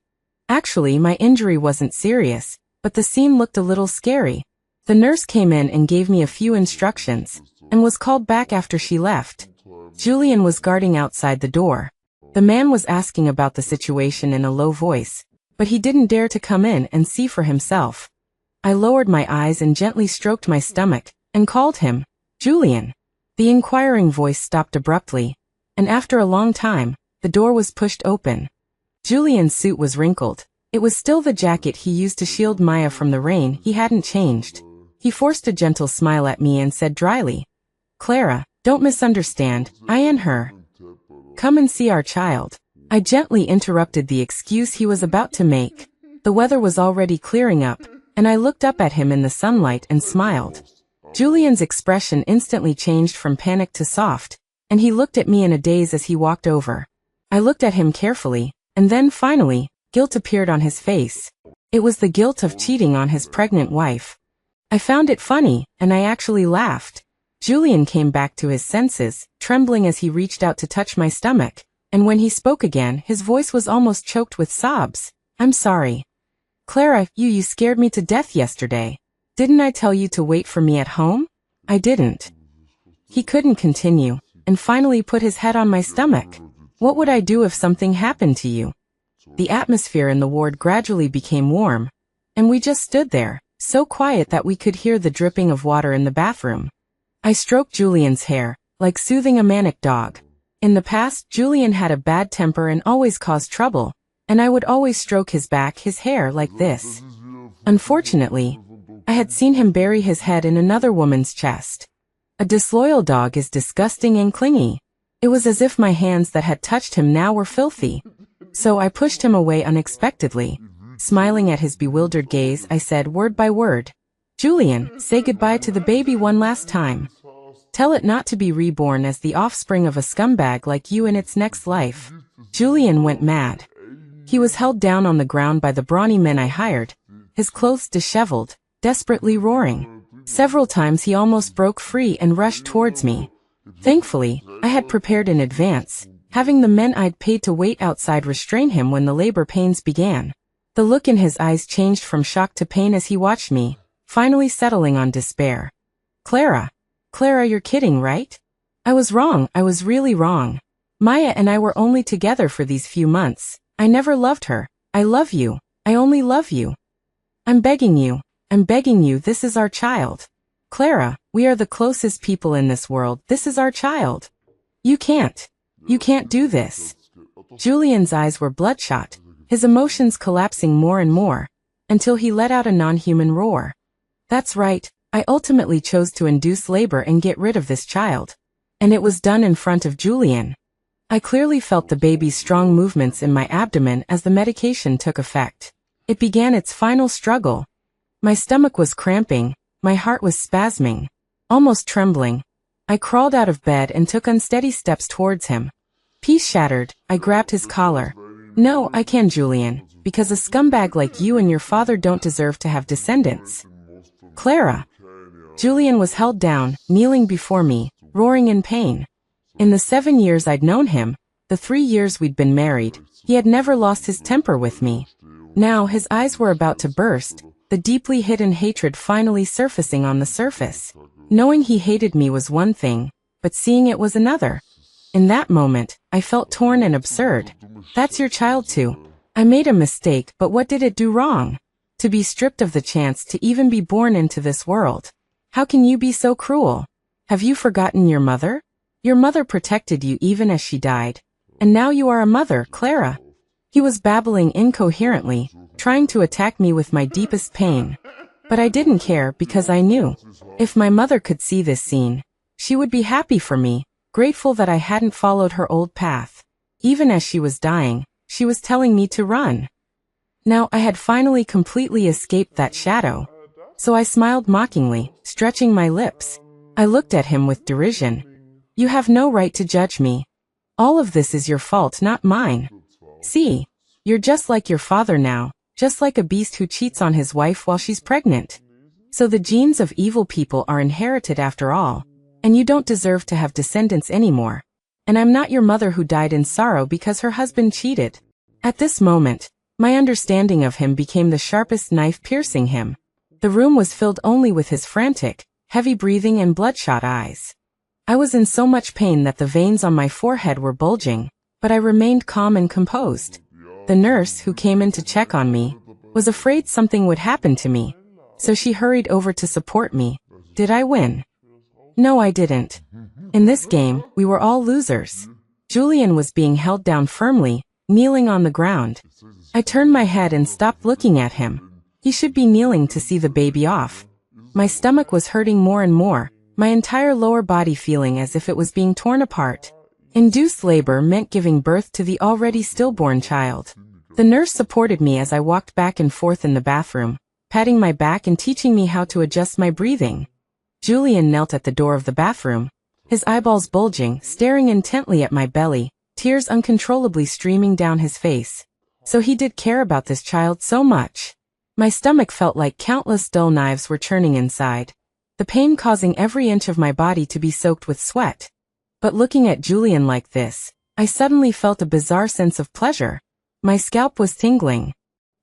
Actually, my injury wasn't serious, but the scene looked a little scary. The nurse came in and gave me a few instructions, and was called back after she left. Julian was guarding outside the door. The man was asking about the situation in a low voice, but he didn't dare to come in and see for himself. I lowered my eyes and gently stroked my stomach, and called him, "Julian." The inquiring voice stopped abruptly, and after a long time, the door was pushed open. Julian's suit was wrinkled. It was still the jacket he used to shield Maya from the rain. He hadn't changed. He forced a gentle smile at me and said dryly, "Clara, don't misunderstand, I and her. Come and see our child." I gently interrupted the excuse he was about to make. The weather was already clearing up, and I looked up at him in the sunlight and smiled. Julian's expression instantly changed from panic to soft, and he looked at me in a daze as he walked over. I looked at him carefully, and then finally, guilt appeared on his face. It was the guilt of cheating on his pregnant wife. I found it funny, and I actually laughed. Julian came back to his senses, trembling as he reached out to touch my stomach, and when he spoke again, his voice was almost choked with sobs. "I'm sorry. Clara, you scared me to death yesterday. Didn't I tell you to wait for me at home? I didn't." He couldn't continue, and finally put his head on my stomach. "What would I do if something happened to you?" The atmosphere in the ward gradually became warm, and we just stood there, so quiet that we could hear the dripping of water in the bathroom. I stroked Julian's hair, like soothing a manic dog. In the past, Julian had a bad temper and always caused trouble, and I would always stroke his back, his hair, like this. Unfortunately, I had seen him bury his head in another woman's chest. A disloyal dog is disgusting and clingy. It was as if my hands that had touched him now were filthy. So I pushed him away unexpectedly. Smiling at his bewildered gaze, I said word by word, "Julian, say goodbye to the baby one last time. Tell it not to be reborn as the offspring of a scumbag like you in its next life." Julian went mad. He was held down on the ground by the brawny men I hired, his clothes disheveled, desperately roaring. Several times he almost broke free and rushed towards me. Thankfully, I had prepared in advance, having the men I'd paid to wait outside restrain him when the labor pains began. The look in his eyes changed from shock to pain as he watched me, finally settling on despair. Clara, you're kidding, right? I was wrong, I was really wrong. Maya and I were only together for these few months. I never loved her. I love you. I only love you. I'm begging you, this is our child. Clara, we are the closest people in this world, this is our child. You can't do this." Julian's eyes were bloodshot, his emotions collapsing more and more, until he let out a non-human roar. "That's right, I ultimately chose to induce labor and get rid of this child. And it was done in front of Julian." I clearly felt the baby's strong movements in my abdomen as the medication took effect. It began its final struggle. My stomach was cramping, my heart was spasming. Almost trembling, I crawled out of bed and took unsteady steps towards him. Peace shattered, I grabbed his collar. "No, I can't, Julian, because a scumbag like you and your father don't deserve to have descendants." "Clara." Julian was held down, kneeling before me, roaring in pain. In the 7 years I'd known him, the 3 years we'd been married, he had never lost his temper with me. Now his eyes were about to burst, the deeply hidden hatred finally surfacing on the surface. Knowing he hated me was one thing, but seeing it was another. In that moment, I felt torn and absurd. "That's your child too. I made a mistake, but what did it do wrong? To be stripped of the chance to even be born into this world. How can you be so cruel? Have you forgotten your mother? Your mother protected you even as she died. And now you are a mother, Clara." He was babbling incoherently, trying to attack me with my deepest pain. But I didn't care because I knew, if my mother could see this scene, she would be happy for me, grateful that I hadn't followed her old path. Even as she was dying, she was telling me to run. Now I had finally completely escaped that shadow. So I smiled mockingly, stretching my lips. I looked at him with derision. "You have no right to judge me. All of this is your fault, not mine. See, you're just like your father now, just like a beast who cheats on his wife while she's pregnant. So the genes of evil people are inherited after all, and you don't deserve to have descendants anymore. And I'm not your mother who died in sorrow because her husband cheated." At this moment, my understanding of him became the sharpest knife piercing him. The room was filled only with his frantic, heavy breathing and bloodshot eyes. I was in so much pain that the veins on my forehead were bulging, but I remained calm and composed. The nurse, who came in to check on me, was afraid something would happen to me, so she hurried over to support me. Did I win? No, I didn't. In this game, we were all losers. Julian was being held down firmly, kneeling on the ground. I turned my head and stopped looking at him. He should be kneeling to see the baby off. My stomach was hurting more and more, my entire lower body feeling as if it was being torn apart. Induced labor meant giving birth to the already stillborn child. The nurse supported me as I walked back and forth in the bathroom, patting my back and teaching me how to adjust my breathing. Julian knelt at the door of the bathroom, his eyeballs bulging, staring intently at my belly, tears uncontrollably streaming down his face. So he did care about this child so much. My stomach felt like countless dull knives were churning inside, the pain causing every inch of my body to be soaked with sweat. But looking at Julian like this, I suddenly felt a bizarre sense of pleasure. My scalp was tingling.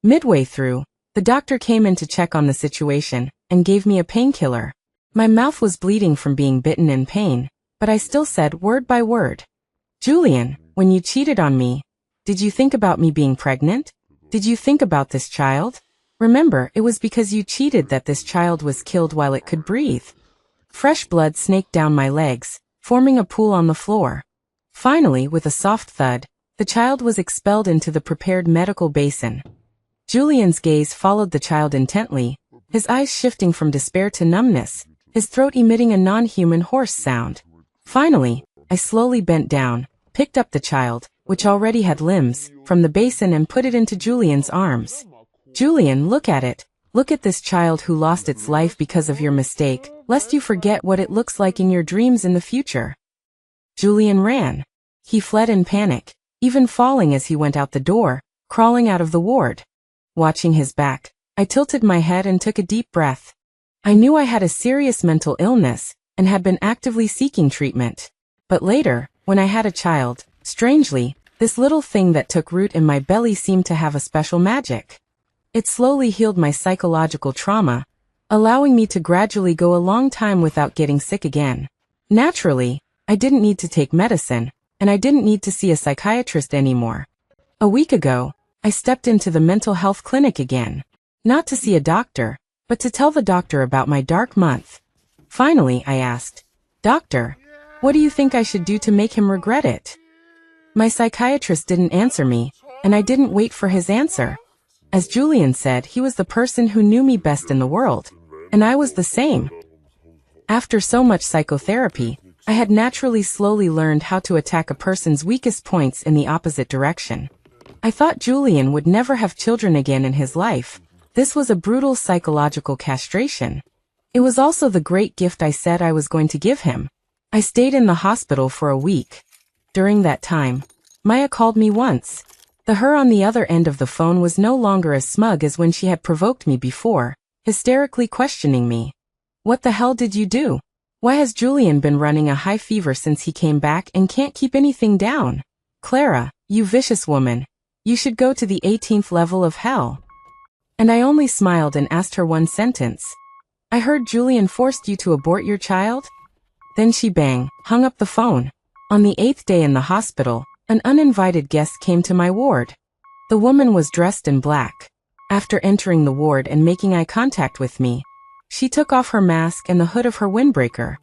Midway through, the doctor came in to check on the situation and gave me a painkiller. My mouth was bleeding from being bitten in pain, but I still said word by word. Julian, when you cheated on me, did you think about me being pregnant? Did you think about this child? Remember, it was because you cheated that this child was killed while it could breathe. Fresh blood snaked down my legs, forming a pool on the floor. Finally, with a soft thud, the child was expelled into the prepared medical basin. Julian's gaze followed the child intently, his eyes shifting from despair to numbness, his throat emitting a non-human hoarse sound. Finally, I slowly bent down, picked up the child, which already had limbs, from the basin and put it into Julian's arms. Julian, look at it. Look at this child who lost its life because of your mistake, lest you forget what it looks like in your dreams in the future. Julian ran. He fled in panic, even falling as he went out the door, crawling out of the ward. Watching his back, I tilted my head and took a deep breath. I knew I had a serious mental illness and had been actively seeking treatment. But later, when I had a child, strangely, this little thing that took root in my belly seemed to have a special magic. It slowly healed my psychological trauma, allowing me to gradually go a long time without getting sick again. Naturally, I didn't need to take medicine, and I didn't need to see a psychiatrist anymore. A week ago, I stepped into the mental health clinic again, not to see a doctor, but to tell the doctor about my dark month. Finally, I asked, "Doctor, what do you think I should do to make him regret it?" My psychiatrist didn't answer me, and I didn't wait for his answer. As Julian said, he was the person who knew me best in the world, and I was the same. After so much psychotherapy, I had naturally slowly learned how to attack a person's weakest points in the opposite direction. I thought Julian would never have children again in his life. This was a brutal psychological castration. It was also the great gift I said I was going to give him. I stayed in the hospital for a week. During that time, Maya called me once. The her on the other end of the phone was no longer as smug as when she had provoked me before, hysterically questioning me. "What the hell did you do? Why has Julian been running a high fever since he came back and can't keep anything down? Clara, you vicious woman. You should go to the 18th level of hell." And I only smiled and asked her one sentence. "I heard Julian forced you to abort your child?" Then she hung up the phone. On the 8th day in the hospital, an uninvited guest came to my ward. The woman was dressed in black. After entering the ward and making eye contact with me, she took off her mask and the hood of her windbreaker.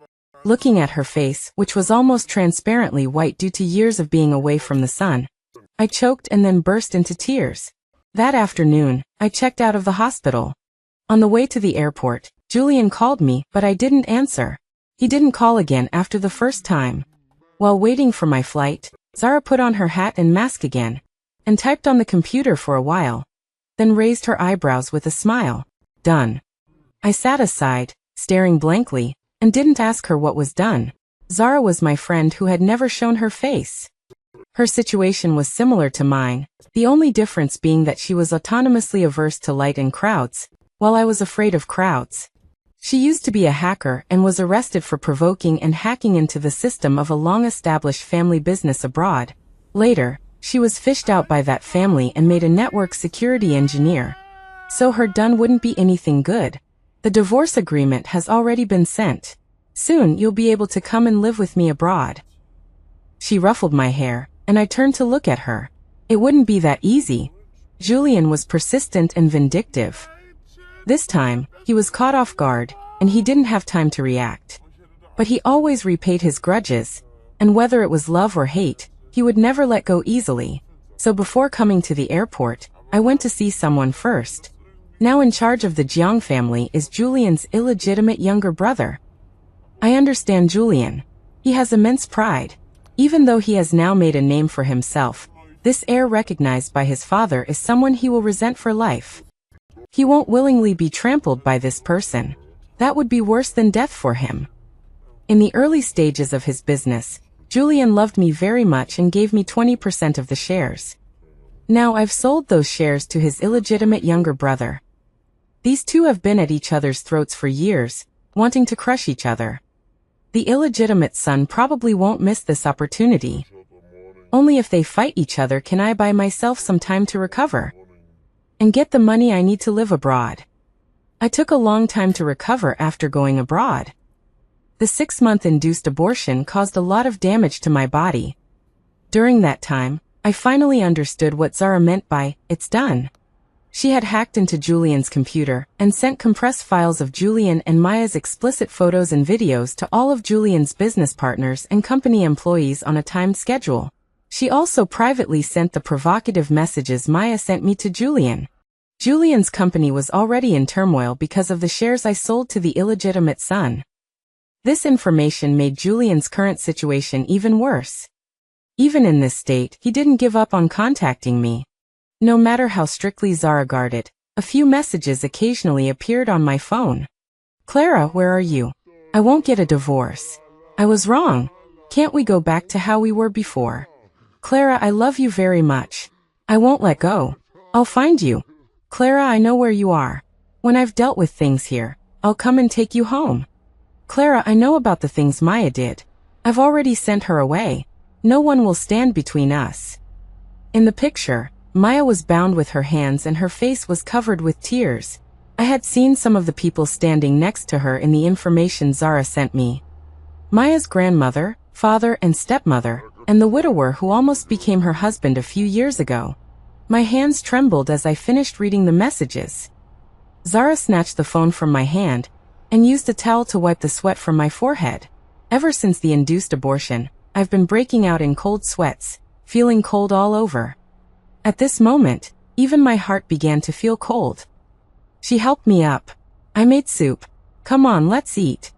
Looking at her face, which was almost transparently white due to years of being away from the sun, I choked and then burst into tears. That afternoon, I checked out of the hospital. On the way to the airport, Julian called me, but I didn't answer. He didn't call again after the first time. While waiting for my flight, Zara put on her hat and mask again, and typed on the computer for a while, then raised her eyebrows with a smile. Done. I sat aside, staring blankly, and didn't ask her what was done. Zara was my friend who had never shown her face. Her situation was similar to mine, the only difference being that she was autonomously averse to light and crowds, while I was afraid of crowds. She used to be a hacker and was arrested for provoking and hacking into the system of a long-established family business abroad. Later, she was fished out by that family and made a network security engineer. So her done wouldn't be anything good. The divorce agreement has already been sent. Soon you'll be able to come and live with me abroad. She ruffled my hair, and I turned to look at her. It wouldn't be that easy. Julian was persistent and vindictive. This time, he was caught off guard, and he didn't have time to react. But he always repaid his grudges, and whether it was love or hate, he would never let go easily. So before coming to the airport, I went to see someone first. Now in charge of the Jiang family is Julian's illegitimate younger brother. I understand Julian. He has immense pride. Even though he has now made a name for himself, this heir recognized by his father is someone he will resent for life. He won't willingly be trampled by this person. That would be worse than death for him. In the early stages of his business, Julian loved me very much and gave me 20% of the shares. Now I've sold those shares to his illegitimate younger brother. These two have been at each other's throats for years, wanting to crush each other. The illegitimate son probably won't miss this opportunity. Only if they fight each other can I buy myself some time to recover and get the money I need to live abroad. I took a long time to recover after going abroad. The 6-month induced abortion caused a lot of damage to my body. During that time, I finally understood what Zara meant by, "It's done." She had hacked into Julian's computer and sent compressed files of Julian and Maya's explicit photos and videos to all of Julian's business partners and company employees on a timed schedule. She also privately sent the provocative messages Maya sent me to Julian. Julian's company was already in turmoil because of the shares I sold to the illegitimate son. This information made Julian's current situation even worse. Even in this state, he didn't give up on contacting me. No matter how strictly Zara guarded, a few messages occasionally appeared on my phone. "Clara, where are you? I won't get a divorce. I was wrong. Can't we go back to how we were before? Clara, I love you very much. I won't let go. I'll find you. Clara, I know where you are. When I've dealt with things here, I'll come and take you home. Clara, I know about the things Maya did. I've already sent her away. No one will stand between us." In the picture, Maya was bound with her hands and her face was covered with tears. I had seen some of the people standing next to her in the information Zara sent me. Maya's grandmother, father and stepmother, and the widower who almost became her husband a few years ago. My hands trembled as I finished reading the messages. Zara snatched the phone from my hand and used a towel to wipe the sweat from my forehead. Ever since the induced abortion, I've been breaking out in cold sweats, feeling cold all over. At this moment, even my heart began to feel cold. She helped me up. "I made soup. Come on, let's eat."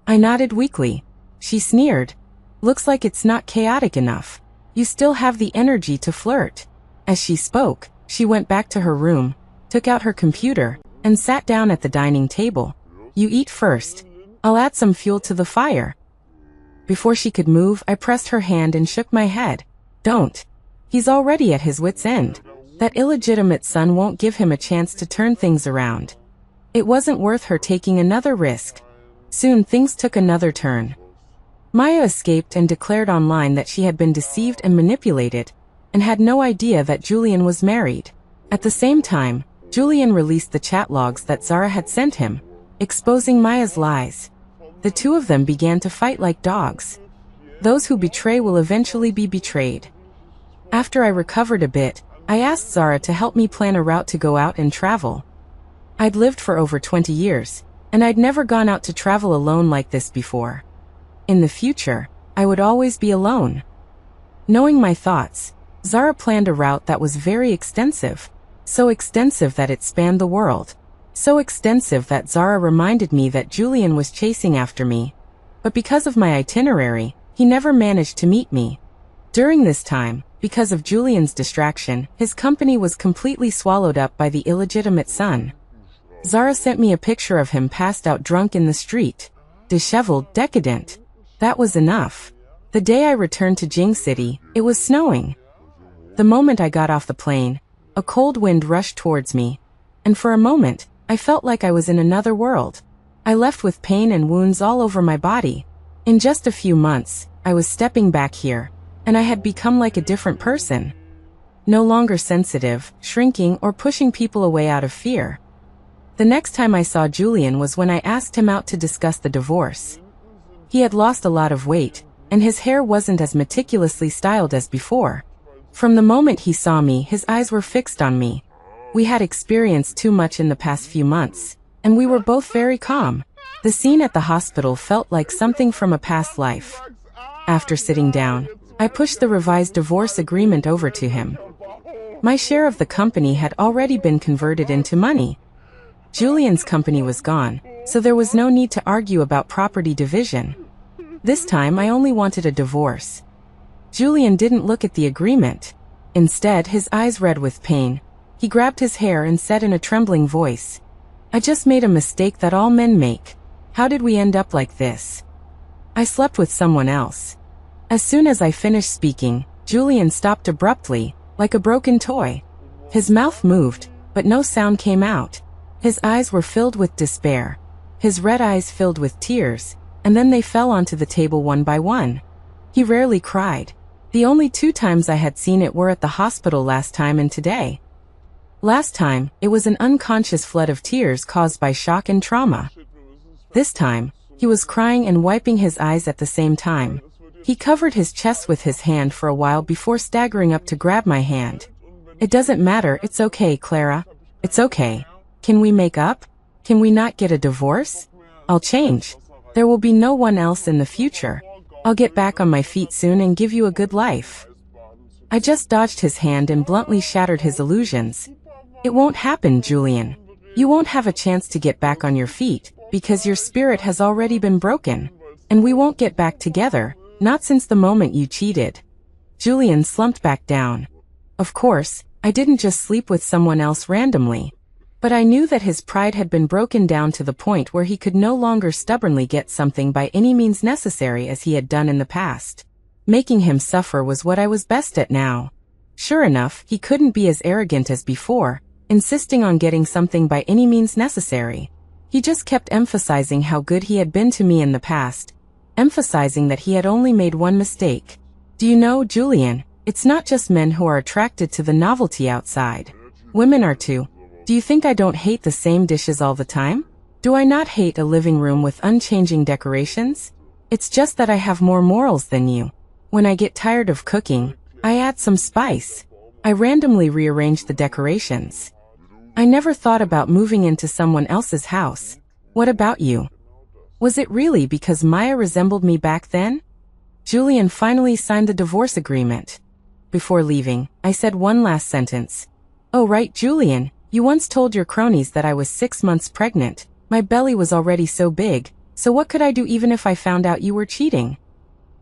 I nodded weakly. She sneered. "Looks like it's not chaotic enough. You still have the energy to flirt." As she spoke, she went back to her room, took out her computer, and sat down at the dining table. "You eat first. I'll add some fuel to the fire." Before she could move, I pressed her hand and shook my head. "Don't. He's already at his wit's end. That illegitimate son won't give him a chance to turn things around." It wasn't worth her taking another risk. Soon things took another turn. Maya escaped and declared online that she had been deceived and manipulated, and had no idea that Julian was married. At the same time, Julian released the chat logs that Zara had sent him, exposing Maya's lies. The two of them began to fight like dogs. Those who betray will eventually be betrayed. After I recovered a bit, I asked Zara to help me plan a route to go out and travel. I'd lived for over 20 years, and I'd never gone out to travel alone like this before. In the future, I would always be alone. Knowing my thoughts, Zara planned a route that was very extensive. So extensive that it spanned the world. So extensive that Zara reminded me that Julian was chasing after me. But because of my itinerary, he never managed to meet me. During this time, because of Julian's distraction, his company was completely swallowed up by the illegitimate son. Zara sent me a picture of him passed out drunk in the street. Disheveled, decadent. That was enough. The day I returned to Jing City, it was snowing. The moment I got off the plane, a cold wind rushed towards me, and for a moment, I felt like I was in another world. I left with pain and wounds all over my body. In just a few months, I was stepping back here, and I had become like a different person. No longer sensitive, shrinking, or pushing people away out of fear. The next time I saw Julian was when I asked him out to discuss the divorce. He had lost a lot of weight, and his hair wasn't as meticulously styled as before. From the moment he saw me, his eyes were fixed on me. We had experienced too much in the past few months, and we were both very calm. The scene at the hospital felt like something from a past life. After sitting down, I pushed the revised divorce agreement over to him. My share of the company had already been converted into money. Julian's company was gone, so there was no need to argue about property division. This time I only wanted a divorce. Julian didn't look at the agreement. Instead, his eyes red with pain. He grabbed his hair and said in a trembling voice, "I just made a mistake that all men make. How did we end up like this? I slept with someone else." As soon as I finished speaking, Julian stopped abruptly, like a broken toy. His mouth moved, but no sound came out. His eyes were filled with despair. His red eyes filled with tears, and then they fell onto the table one by one. He rarely cried. The only 2 times I had seen it were at the hospital last time and today. Last time, it was an unconscious flood of tears caused by shock and trauma. This time, he was crying and wiping his eyes at the same time. He covered his chest with his hand for a while before staggering up to grab my hand. "It doesn't matter, it's okay, Clara. It's okay. Can we make up? Can we not get a divorce? I'll change. There will be no one else in the future. I'll get back on my feet soon and give you a good life." I just dodged his hand and bluntly shattered his illusions. "It won't happen, Julian. You won't have a chance to get back on your feet, because your spirit has already been broken. And we won't get back together, not since the moment you cheated." Julian slumped back down. Of course, I didn't just sleep with someone else randomly. But I knew that his pride had been broken down to the point where he could no longer stubbornly get something by any means necessary as he had done in the past. Making him suffer was what I was best at now. Sure enough, he couldn't be as arrogant as before, insisting on getting something by any means necessary. He just kept emphasizing how good he had been to me in the past, emphasizing that he had only made one mistake. "Do you know, Julian, it's not just men who are attracted to the novelty outside. Women are too. Do you think I don't hate the same dishes all the time? Do I not hate a living room with unchanging decorations? It's just that I have more morals than you. When I get tired of cooking, I add some spice. I randomly rearrange the decorations. I never thought about moving into someone else's house. What about you? Was it really because Maya resembled me back then?" Julian finally signed the divorce agreement. Before leaving, I said one last sentence. "Oh right, Julian. You once told your cronies that I was 6 months pregnant. My belly was already so big, so what could I do even if I found out you were cheating?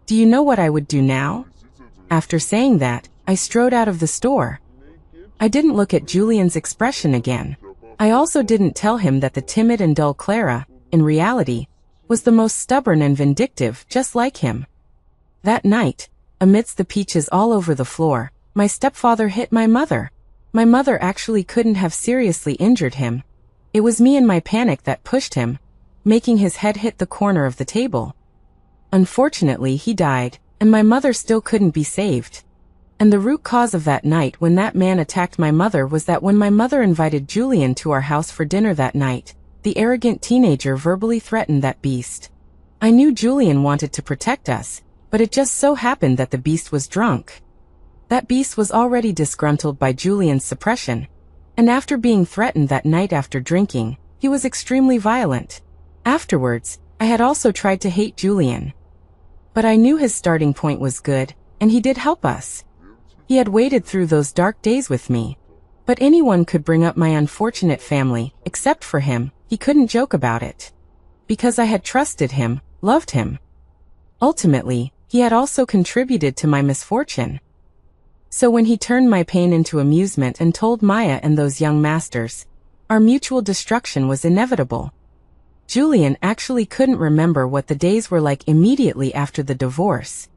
Do you know what I would do now?" After saying that, I strode out of the store. I didn't look at Julian's expression again. I also didn't tell him that the timid and dull Clara, in reality, was the most stubborn and vindictive, just like him. That night, amidst the peaches all over the floor, my stepfather hit my mother. My mother actually couldn't have seriously injured him. It was me in my panic that pushed him, making his head hit the corner of the table. Unfortunately, he died, and my mother still couldn't be saved. And the root cause of that night when that man attacked my mother was that when my mother invited Julian to our house for dinner that night, the arrogant teenager verbally threatened that beast. I knew Julian wanted to protect us, but it just so happened that the beast was drunk. That beast was already disgruntled by Julian's suppression, and after being threatened that night after drinking, he was extremely violent. Afterwards, I had also tried to hate Julian. But I knew his starting point was good, and he did help us. He had waited through those dark days with me. But anyone could bring up my unfortunate family, except for him. He couldn't joke about it. Because I had trusted him, loved him. Ultimately, he had also contributed to my misfortune. So when he turned my pain into amusement and told Maya and those young masters, our mutual destruction was inevitable. Julian actually couldn't remember what the days were like immediately after the divorce.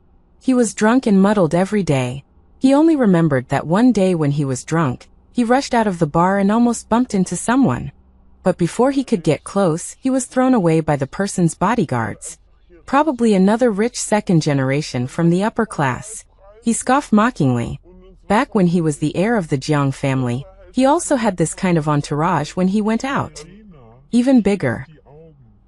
He was drunk and muddled every day. He only remembered that one day when he was drunk, he rushed out of the bar and almost bumped into someone. But before he could get close, he was thrown away by the person's bodyguards. Probably another rich second generation from the upper class. He scoffed mockingly. Back when he was the heir of the Jiang family, he also had this kind of entourage when he went out. Even bigger.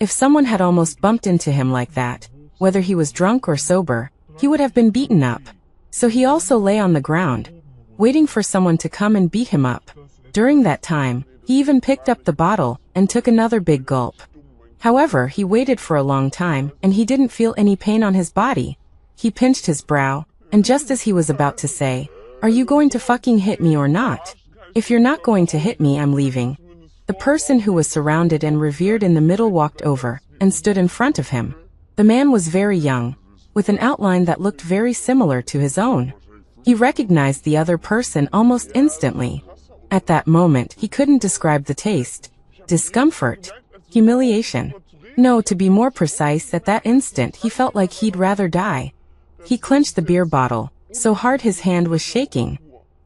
If someone had almost bumped into him like that, whether he was drunk or sober, he would have been beaten up. So he also lay on the ground, waiting for someone to come and beat him up. During that time, he even picked up the bottle and took another big gulp. However, he waited for a long time, and he didn't feel any pain on his body. He pinched his brow, and just as he was about to say, "Are you going to fucking hit me or not? If you're not going to hit me, I'm leaving," the person who was surrounded and revered in the middle walked over and stood in front of him. The man was very young, with an outline that looked very similar to his own. He recognized the other person almost instantly. At that moment, he couldn't describe the taste, discomfort, humiliation. No, to be more precise, at that instant he felt like he'd rather die. He clenched the beer bottle so hard his hand was shaking.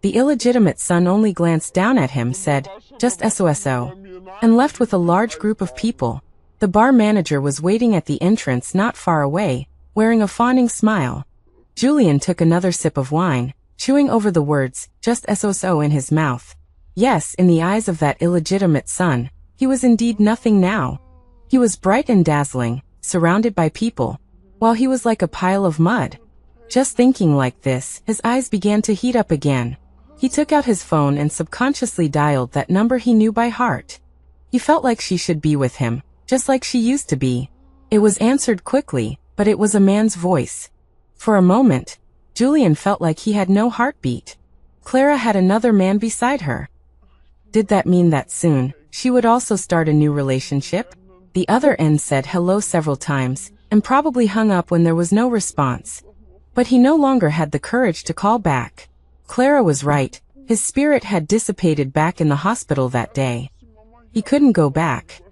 The illegitimate son only glanced down at him, said, "Just SOSO," and left with a large group of people. The bar manager was waiting at the entrance not far away, wearing a fawning smile. Julian took another sip of wine, chewing over the words, "Just SOSO" in his mouth. Yes, in the eyes of that illegitimate son, he was indeed nothing now. He was bright and dazzling, surrounded by people, while he was like a pile of mud. Just thinking like this, his eyes began to heat up again. He took out his phone and subconsciously dialed that number he knew by heart. He felt like she should be with him, just like she used to be. It was answered quickly, but it was a man's voice. For a moment, Julian felt like he had no heartbeat. Clara had another man beside her. Did that mean that soon, she would also start a new relationship? The other end said hello several times, and probably hung up when there was no response. But he no longer had the courage to call back. Clara was right, his spirit had dissipated back in the hospital that day. He couldn't go back.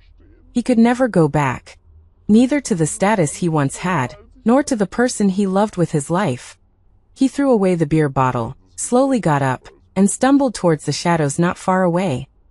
He could never go back. Neither to the status he once had, nor to the person he loved with his life. He threw away the beer bottle, slowly got up, and stumbled towards the shadows not far away.